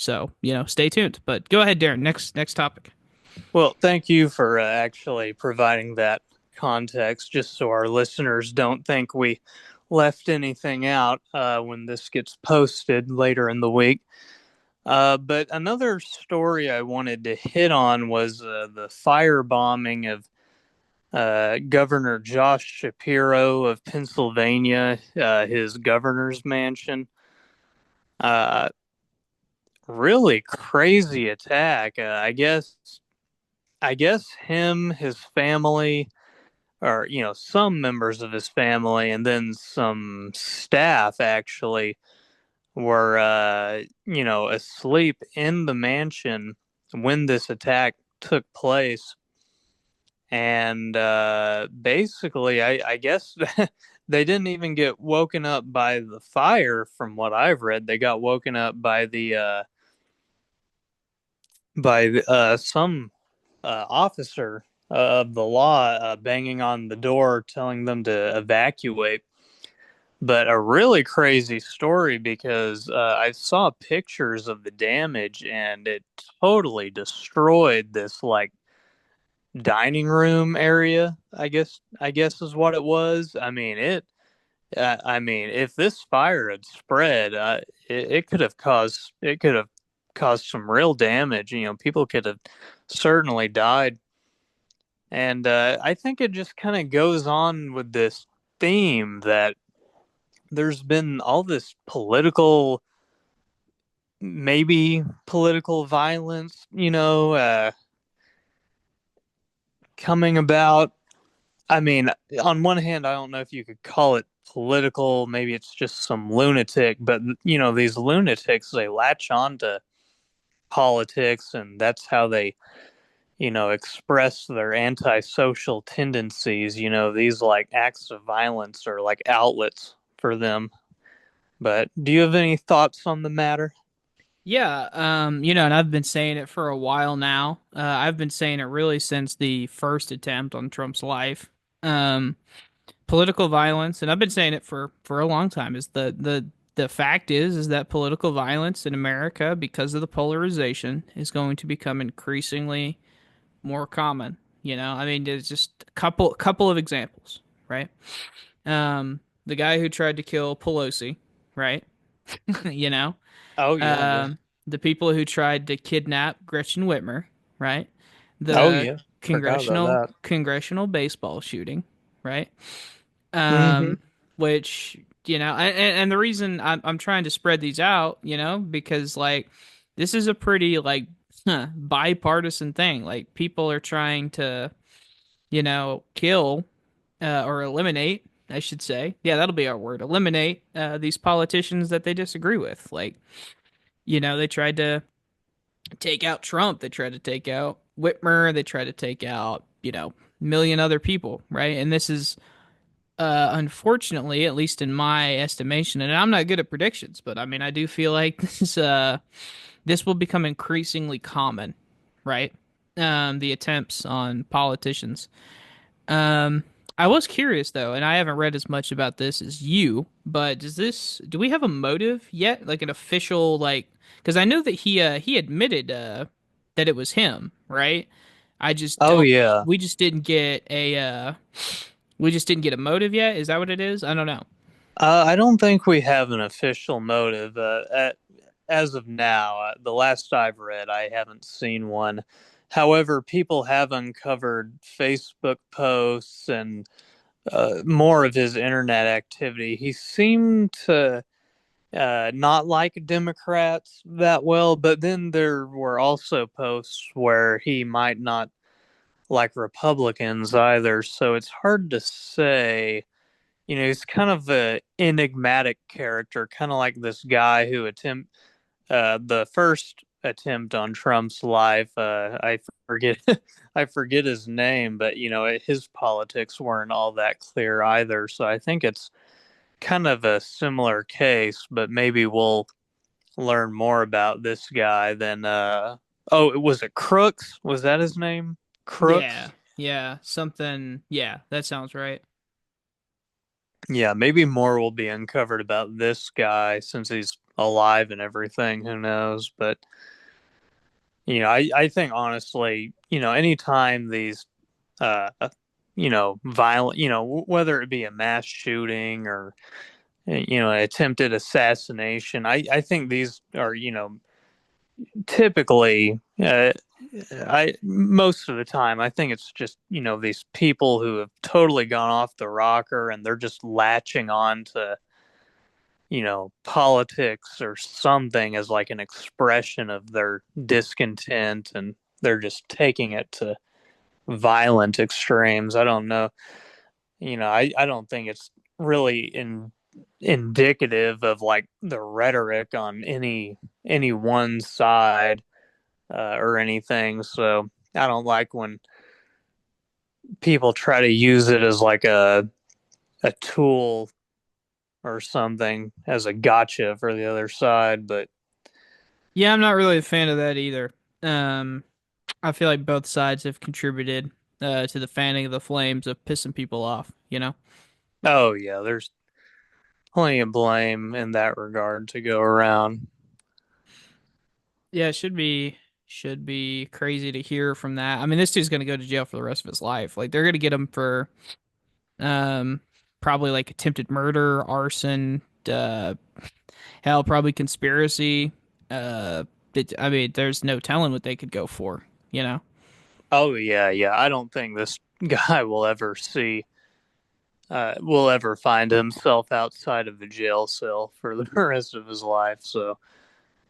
So, stay tuned. But go ahead, Darren. Next topic. well, thank you for actually providing that context, just so our listeners don't think we left anything out when this gets posted later in the week. But another story I wanted to hit on was the firebombing of Governor Josh Shapiro of Pennsylvania, his governor's mansion. Uh, Really crazy attack. I guess him, his family, or some members of his family, and then some staff actually were asleep in the mansion when this attack took place. And basically, I guess they didn't even get woken up by the fire. From what I've read, they got woken up by some officer of the law banging on the door, telling them to evacuate. But a really crazy story, because I saw pictures of the damage, and it totally destroyed this like dining room area. I guess is what it was. I mean it. I mean, if this fire had spread, it could have caused some real damage. People could have certainly died. And I think it just kind of goes on with this theme that there's been all this maybe political violence, coming about. I mean, on one hand, I don't know if you could call it political. Maybe it's just some lunatic, but these lunatics, they latch on to politics, and that's how they, express their antisocial tendencies. These like acts of violence are like outlets for them. But do you have any thoughts on the matter? Yeah, and I've been saying it for a while now. I've been saying it really since the first attempt on Trump's life. Um, Political violence, and I've been saying it for a long time, is the fact is that political violence in America, because of the polarization, is going to become increasingly more common. I mean, there's just a couple of examples, right? the guy who tried to kill Pelosi, right? You know, Oh yeah, yeah. the people who tried to kidnap Gretchen Whitmer, right? Oh The yeah. Forgot about that. congressional baseball shooting, right? Mm-hmm. Um, which and the reason I'm trying to spread these out, because like this is a pretty like bipartisan thing. Like people are trying to kill or eliminate, I should say. Yeah, that'll be our word. Eliminate these politicians that they disagree with. Like, they tried to take out Trump. They tried to take out Whitmer. They tried to take out, a million other people, right? And this is, unfortunately, at least in my estimation, and I'm not good at predictions, but I mean, I do feel like this will become increasingly common, right? The attempts on politicians. Um, I was curious though, and I haven't read as much about this as you, but do we have a motive yet? Like an official, like, because I know that he admitted that it was him, right? I just Oh don't. yeah. We just didn't get a motive yet. Is that what it is? I don't know. I don't think we have an official motive. As of now, the last I've read, I haven't seen one. However, people have uncovered Facebook posts and more of his internet activity. He seemed to not like Democrats that well, but then there were also posts where he might not like Republicans either. So it's hard to say. He's kind of a enigmatic character, kind of like this guy who the first attempt on Trump's life. I forget I forget his name, but his politics weren't all that clear either. So I think it's kind of a similar case, but maybe we'll learn more about this guy than oh, was it Crooks? Was that his name? Yeah, Crooks? yeah, something. Yeah, that sounds right. Yeah, maybe more will be uncovered about this guy since he's alive and everything. Who knows? But I think honestly, anytime these violent, whether it be a mass shooting or attempted assassination, I think these are typically I most of the time I think it's just these people who have totally gone off the rocker and they're just latching on to politics or something as like an expression of their discontent, and they're just taking it to violent extremes. I don't know. I don't think it's really indicative of like the rhetoric on any one side or anything. So I don't like when people try to use it as like a tool or something as a gotcha for the other side. But Yeah, I'm not really a fan of that either. Um, I feel like both sides have contributed to the fanning of the flames of pissing people off, you know? oh yeah, there's plenty of blame in that regard to go around. Yeah, it should be crazy to hear from that. I mean, this dude's gonna go to jail for the rest of his life. Like they're gonna get him for um probably like attempted murder, arson, hell, probably conspiracy. I mean, there's no telling what they could go for, you know? Oh yeah, yeah. I don't think this guy will ever find himself outside of the jail cell for the rest of his life. So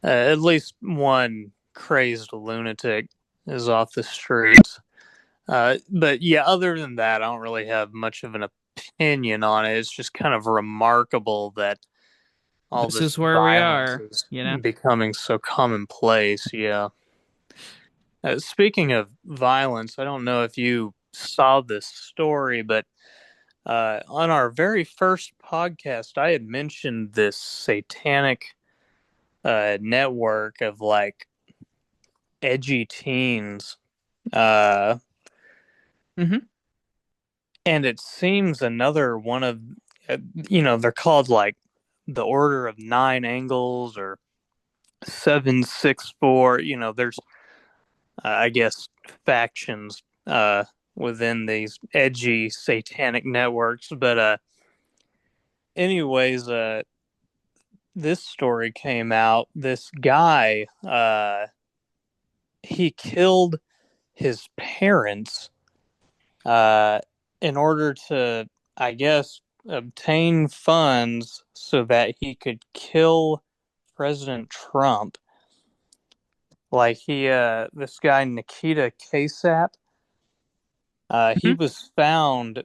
at least one crazed lunatic is off the streets. But yeah, other than that, I don't really have much of an opinion on it. It's just kind of remarkable that all This this is where we violence are, is you know? becoming so commonplace. Yeah. Speaking of violence, I don't know if you saw this story, but on our very first podcast, I had mentioned this satanic network of like edgy teens. Uh, Hmm. and it seems another one of, they're called like the Order of Nine Angles or 764. There's, I guess, factions within these edgy satanic networks. But anyways, this story came out. This guy, he killed his parents uh, in order to, I guess, obtain funds so that he could kill President Trump. Like this guy Nikita Kasap, he Mhm. was found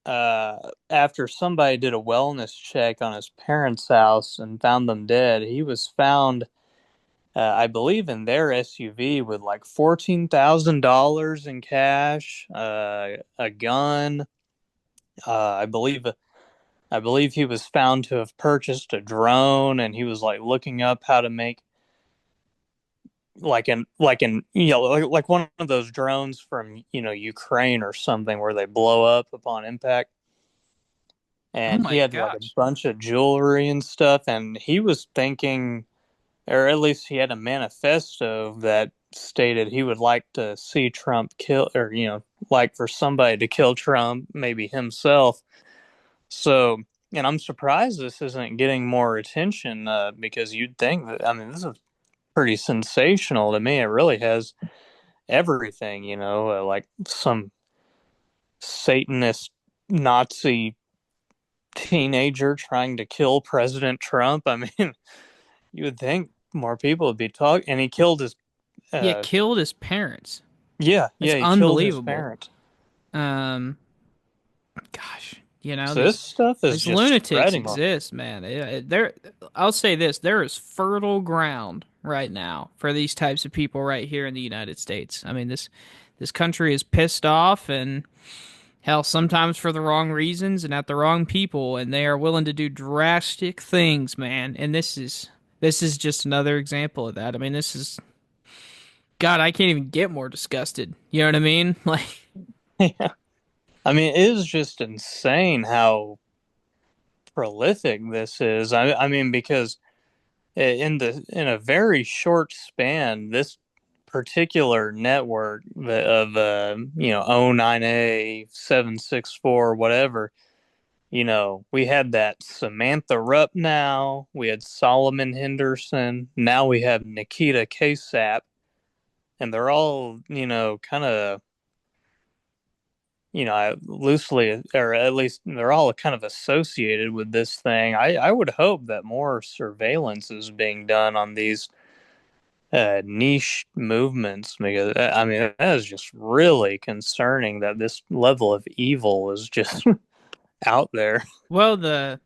after somebody did a wellness check on his parents' house and found them dead. He was found, I believe, in their SUV with like $14,000 in cash, a gun. I believe he was found to have purchased a drone, and he was like looking up how to make like one of those drones from Ukraine or something where they blow up upon impact. Oh And he my had like a gosh. bunch of jewelry and stuff, and he was thinking, or at least he had a manifesto that stated he would like to see Trump kill, or like for somebody to kill Trump, maybe himself. So, and I'm surprised this isn't getting more attention, because you'd think that, I mean, this is pretty sensational to me. It really has everything, like some Satanist Nazi teenager trying to kill President Trump. I mean, you would think more people would be talking. And he killed his, Yeah, uh, killed his parents. yeah, That's he killed his unbelievable. parent. Um, gosh, So this stuff is these just lunatics spreading. exist, man. I'll say this: there is fertile ground right now for these types of people right here in the United States. I mean, this country is pissed off, and hell, sometimes for the wrong reasons and at the wrong people, and they are willing to do drastic things, man. And this is just another example of that. I mean, this is God. I can't even get more disgusted. You know what I mean? Like, Yeah. I mean, it is just insane how prolific this is. I mean, because in a very short span, this particular network of O 09A 764 whatever, we had that Samantha Rupp now, we had Solomon Henderson, now we have Nikita Kasap, and they're all kind of loosely, or at least they're all kind of associated with this thing. I would hope that more surveillance is being done on these niche movements, because I mean that is just really concerning that this level of evil is just out there. well, the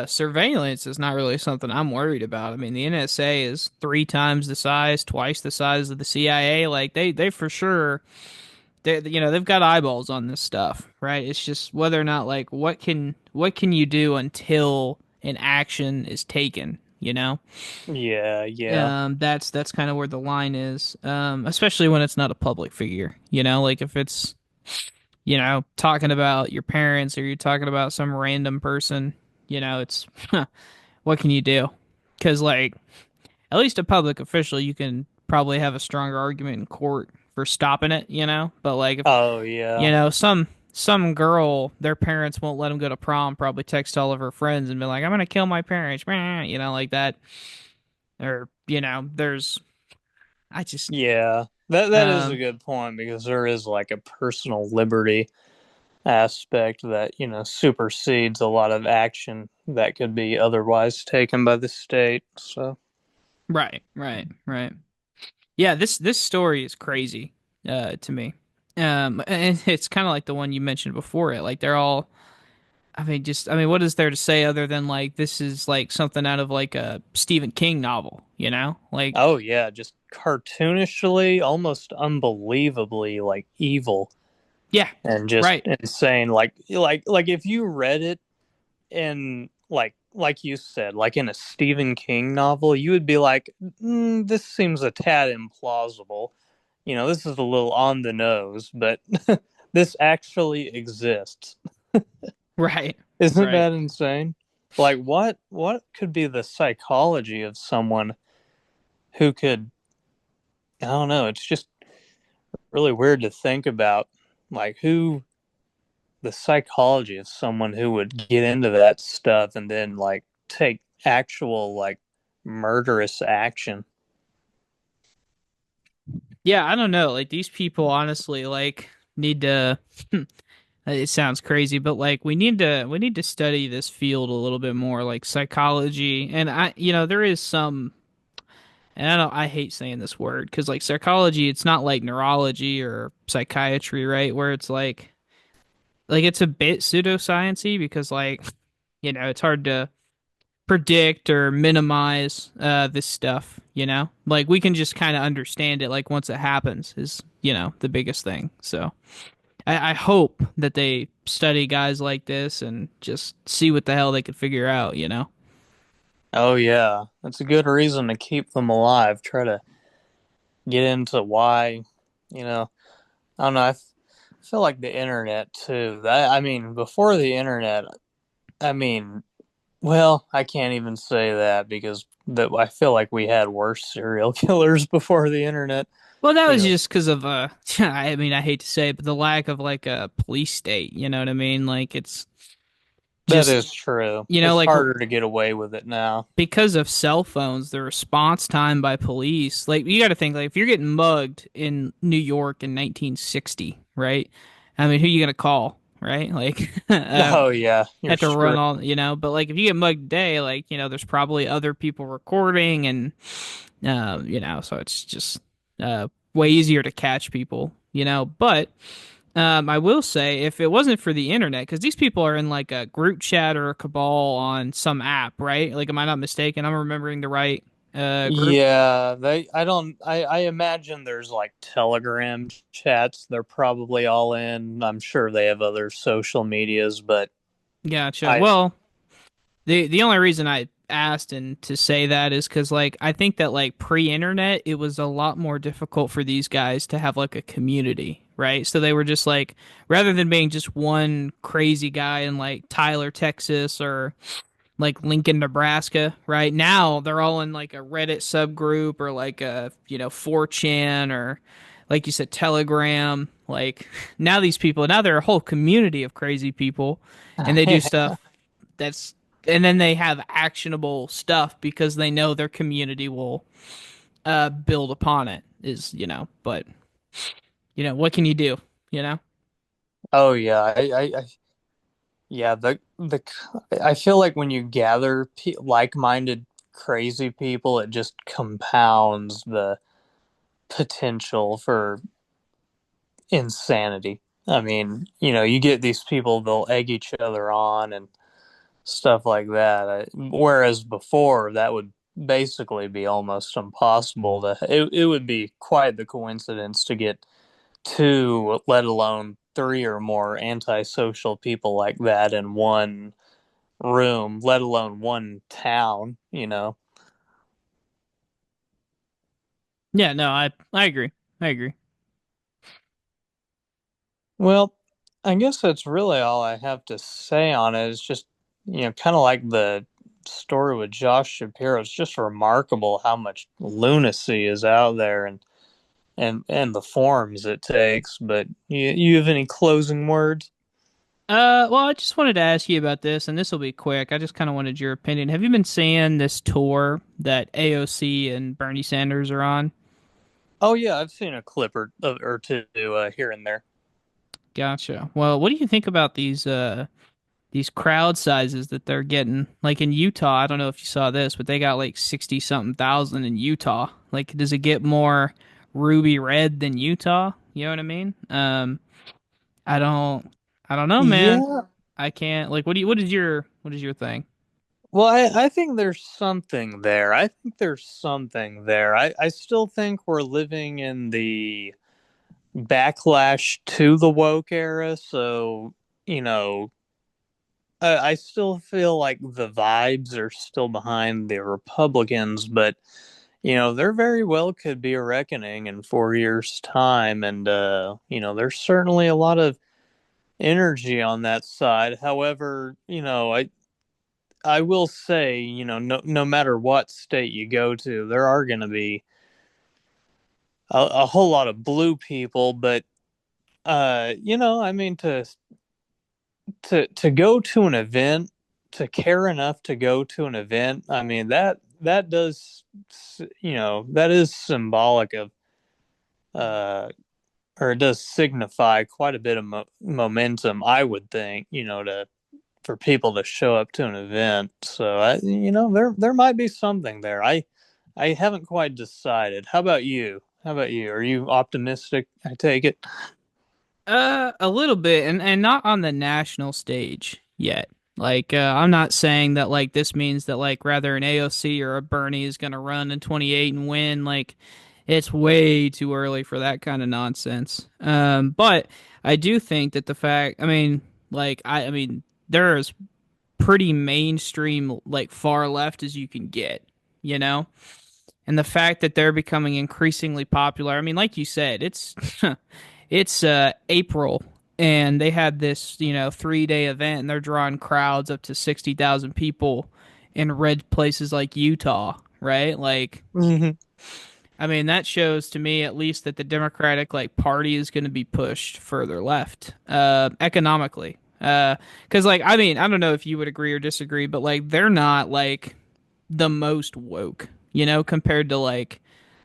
surveillance is not really something I'm worried about. I mean, the NSA is three times the size, twice the size of the CIA. Like they for sure, they've got eyeballs on this stuff, right? It's just whether or not like what can you do until an action is taken, you know? Yeah, yeah, That's kind of where the line is. Especially when it's not a public figure, like if it's talking about your parents or you're talking about some random person, it's what can you do? Because, like, at least a public official, you can probably have a stronger argument in court for stopping it, But, like, if, oh yeah, some girl, their parents won't let them go to prom, probably text all of her friends and be like, I'm going to kill my parents, like that. Or, I just, yeah. That is a um, good point, because there is like a personal liberty aspect that supersedes a lot of action that could be otherwise taken by the state. So right, right, right. Yeah, this story is crazy to me. And it's kind of like the one you mentioned before it. Like they're all I mean what is there to say other than like this is like something out of like a Stephen King novel, you know? Like oh yeah, just cartoonishly, almost unbelievably like evil yeah, and just right. insane. Like if you read it in like you said, like in a Stephen King novel, you would be like, this seems a tad implausible. This is a little on the nose, but this actually exists. Right. Isn't Right. that insane? Like what could be the psychology of someone who could, I don't know, it's just really weird to think about, like, who the psychology of someone who would get into that stuff and then like take actual like murderous action. Yeah, I don't know. Like these people honestly like need to it sounds crazy, but like we need to study this field a little bit more, like psychology. And there is some, and I hate saying this word because like psychology, it's not like neurology or psychiatry, right? Where it's like it's a bit pseudosciency because like it's hard to predict or minimize this stuff, like we can just kind of understand it like once it happens is the biggest thing. So I hope that they study guys like this and just see what the hell they could figure out. Oh yeah, that's a good reason to keep them alive. Try to get into why, you know, I don't know. Feel like the internet too. I mean, before the internet, I mean, well, I can't even say that because I feel like we had worse serial killers before the internet. Well, that You was know, just because of I mean, I hate to say it, but the lack of like a police state. You know what I mean? Like it's that just is true. It's like harder to get away with it now. because of cell phones, the response time by police, like you got to think, like if you're getting mugged in New York in 1960, right? I mean, who you gonna call, right? Like, Oh yeah, you're have to run screwed. all. But like if you get mugged today, like there's probably other people recording, and so it's just way easier to catch people. But I will say, if it wasn't for the internet, because these people are in like a group chat or a cabal on some app, right? Like, am I not mistaken? I'm remembering the right group. Yeah, I don't I imagine there's like Telegram chats they're probably all in. I'm sure they have other social medias, but Gotcha. I Well, the only reason I asked and to say that is because like I think that like pre-internet, it was a lot more difficult for these guys to have like a community, right? So they were just like rather than being just one crazy guy in like Tyler, Texas, or like Lincoln, Nebraska, right? Now they're all in like a Reddit subgroup or like a, 4chan or like you said, Telegram. Like now they're a whole community of crazy people and they do stuff that's, and then they have actionable stuff because they know their community will build upon it but what can you do, you know? oh yeah, yeah, the I feel like when you gather like-minded crazy people, it just compounds the potential for insanity. I mean, you get these people, they'll egg each other on and stuff like that. Whereas before, that would basically be almost impossible it would be quite the coincidence to get two, let alone three or more antisocial people like that in one room, let alone one town. Yeah, no, I agree. I agree. Well, I guess that's really all I have to say on it. It's just, kind of like the story with Josh Shapiro. It's just remarkable how much lunacy is out there and the forms it takes. But you have any closing words? Well, I just wanted to ask you about this, and this will be quick. I just kind of wanted your opinion. Have you been seeing this tour that AOC and Bernie Sanders are on? Oh yeah, I've seen a clip or two here and there. Gotcha. Well, what do you think about these crowd sizes that they're getting? Like in Utah, I don't know if you saw this, but they got like 60 something thousand in Utah. Like, does it get more ruby red than Utah? You know what I mean? I don't, I don't know, man. Yeah. I can't. Like, what is your thing? Well, I think there's something there. I think there's something there. I still think we're living in the backlash to the woke era. So, you know, I still feel like the vibes are still behind the Republicans, but, there very well could be a reckoning in 4 years' time. And, there's certainly a lot of energy on that side. However, I will say, no matter what state you go to, there are going to be a whole lot of blue people, but I mean, to to go to an event, to care enough to go to an event. I mean that does, that is symbolic of uh or it does signify quite a bit of momentum, I would think, to for people to show up to an event. So there might be something there. I haven't quite decided. How about you? How about you? Are you optimistic? I take it. A little bit, and not on the national stage yet. Like, I'm not saying that like this means that like rather an AOC or a Bernie is gonna run in 28 and win. Like, it's way too early for that kind of nonsense. But I do think that the fact, I mean, like, I mean, they're as pretty mainstream, like far left as you can get, you know. And the fact that they're becoming increasingly popular. I mean, like you said, it's it's April and they had this, 3-day event and they're drawing crowds up to 60,000 people in red places like Utah, right? Like, Mm-hmm. I mean, that shows to me at least that the Democratic like party is going to be pushed further left economically. Because like, I mean, I don't know if you would agree or disagree, but like they're not like the most woke, compared to like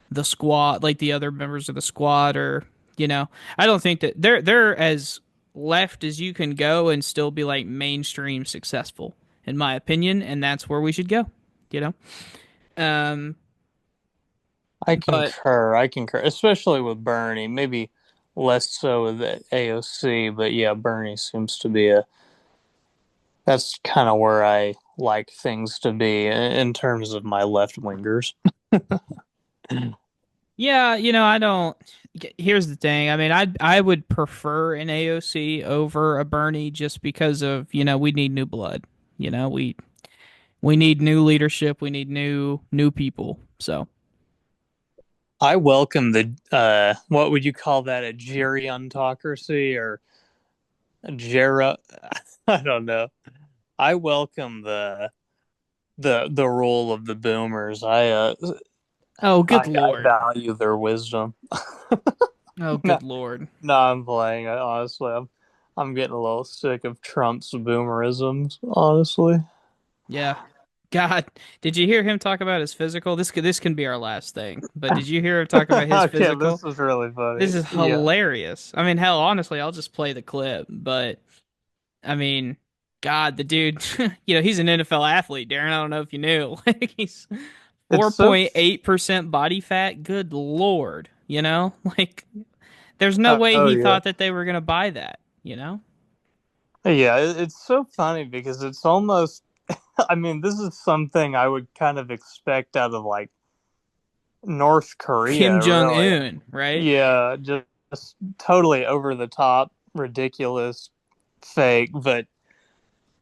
the squad, like the other members of the squad, or I don't think that they're as left as you can go and still be like mainstream successful, in my opinion, and that's where we should go, you know. Um, I but concur. I concur, especially with Bernie. Maybe less so with the AOC, but yeah, Bernie seems to be a. That's kind of where I like things to be in terms of my left wingers. yeah, I don't. Here's the thing. I mean, I would prefer an AOC over a Bernie just because of we need new blood. We need new leadership. We need new people. So. I welcome the what would you call that? A gerontocracy or a gera? I don't know. I welcome the role of the boomers. Oh, I good lord. value their wisdom. Oh, no, good lord. no, I'm playing. Honestly, I'm getting a little sick of Trump's boomerisms. Honestly, Yeah. God, did you hear him talk about his physical? This can be our last thing. But did you hear him talk about his okay, physical? this is really This funny. is Yeah, hilarious. I mean, hell, honestly, I'll just play the clip. But I mean, God, the dude, he's an NFL athlete, Darren. I don't know if you knew. Like he's it's so. 4.8% body fat. Good lord, Like there's no way Oh he yeah, thought that they were gonna buy that. yeah. It's so funny because it's almost. I mean, this is something I would kind of expect out of like North Kim Korea, Jong really. Un, right? Yeah, just totally over the top, ridiculous, fake, but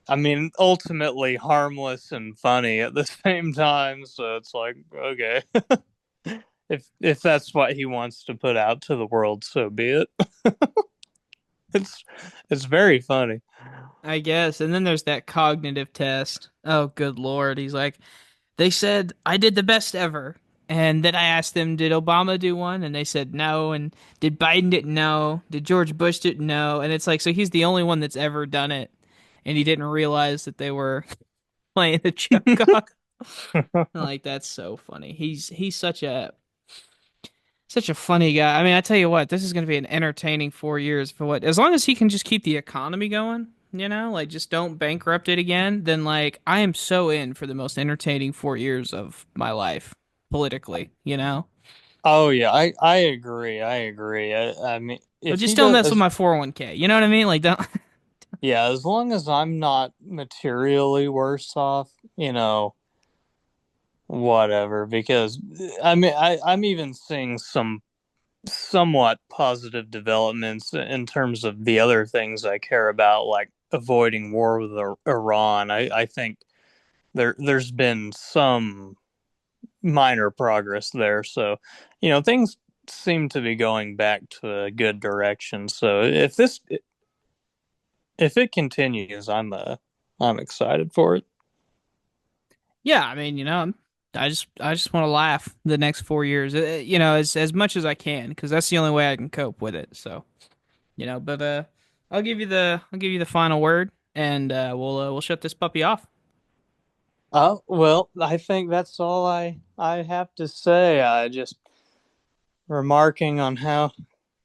I mean, ultimately harmless and funny at the same time. So it's like, okay, if that's what he wants to put out to the world, so be it. It's it's very funny. I guess. And then there's that cognitive test. Oh, good Lord. He's like, they said I did the best ever. And then I asked them, did Obama do one? And they said no. And did Biden didn't know? Did George Bush didn't know? And it's like, so he's the only one that's ever done it. And he didn't realize that they were playing a joke on. Like, that's so funny. He's such a funny guy. I mean, I tell you what, this is going to be an entertaining 4 years for what, as long as he can just keep the economy going, like just don't bankrupt it again, then like I am so in for the most entertaining 4 years of my life politically. Oh yeah, I agree. I agree. I mean, But if he just don't mess with does, my 401k. You know what I mean? Like, don't. yeah, as long as I'm not materially worse off, whatever. Because I mean, I'm even seeing some somewhat positive developments in terms of the other things I care about, like avoiding war with Iran. I think there's been some minor progress there. So, things seem to be going back to a good direction. So if it continues, I'm excited for it. Yeah, I mean, I just want to laugh the next 4 years, as much as I can, because that's the only way I can cope with it. So, but I'll give you the final word. and we'll shut this puppy off. Oh, well, I think that's all I have to say. I just remarking on how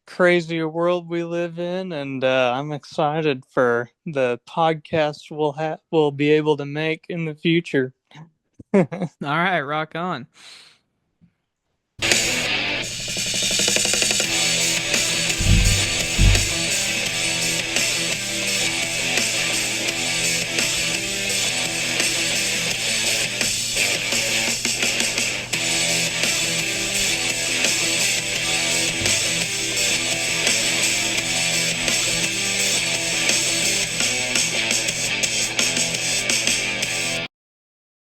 crazy a world we live in, and I'm excited for the podcast we'll be able to make in the future. All right, rock on.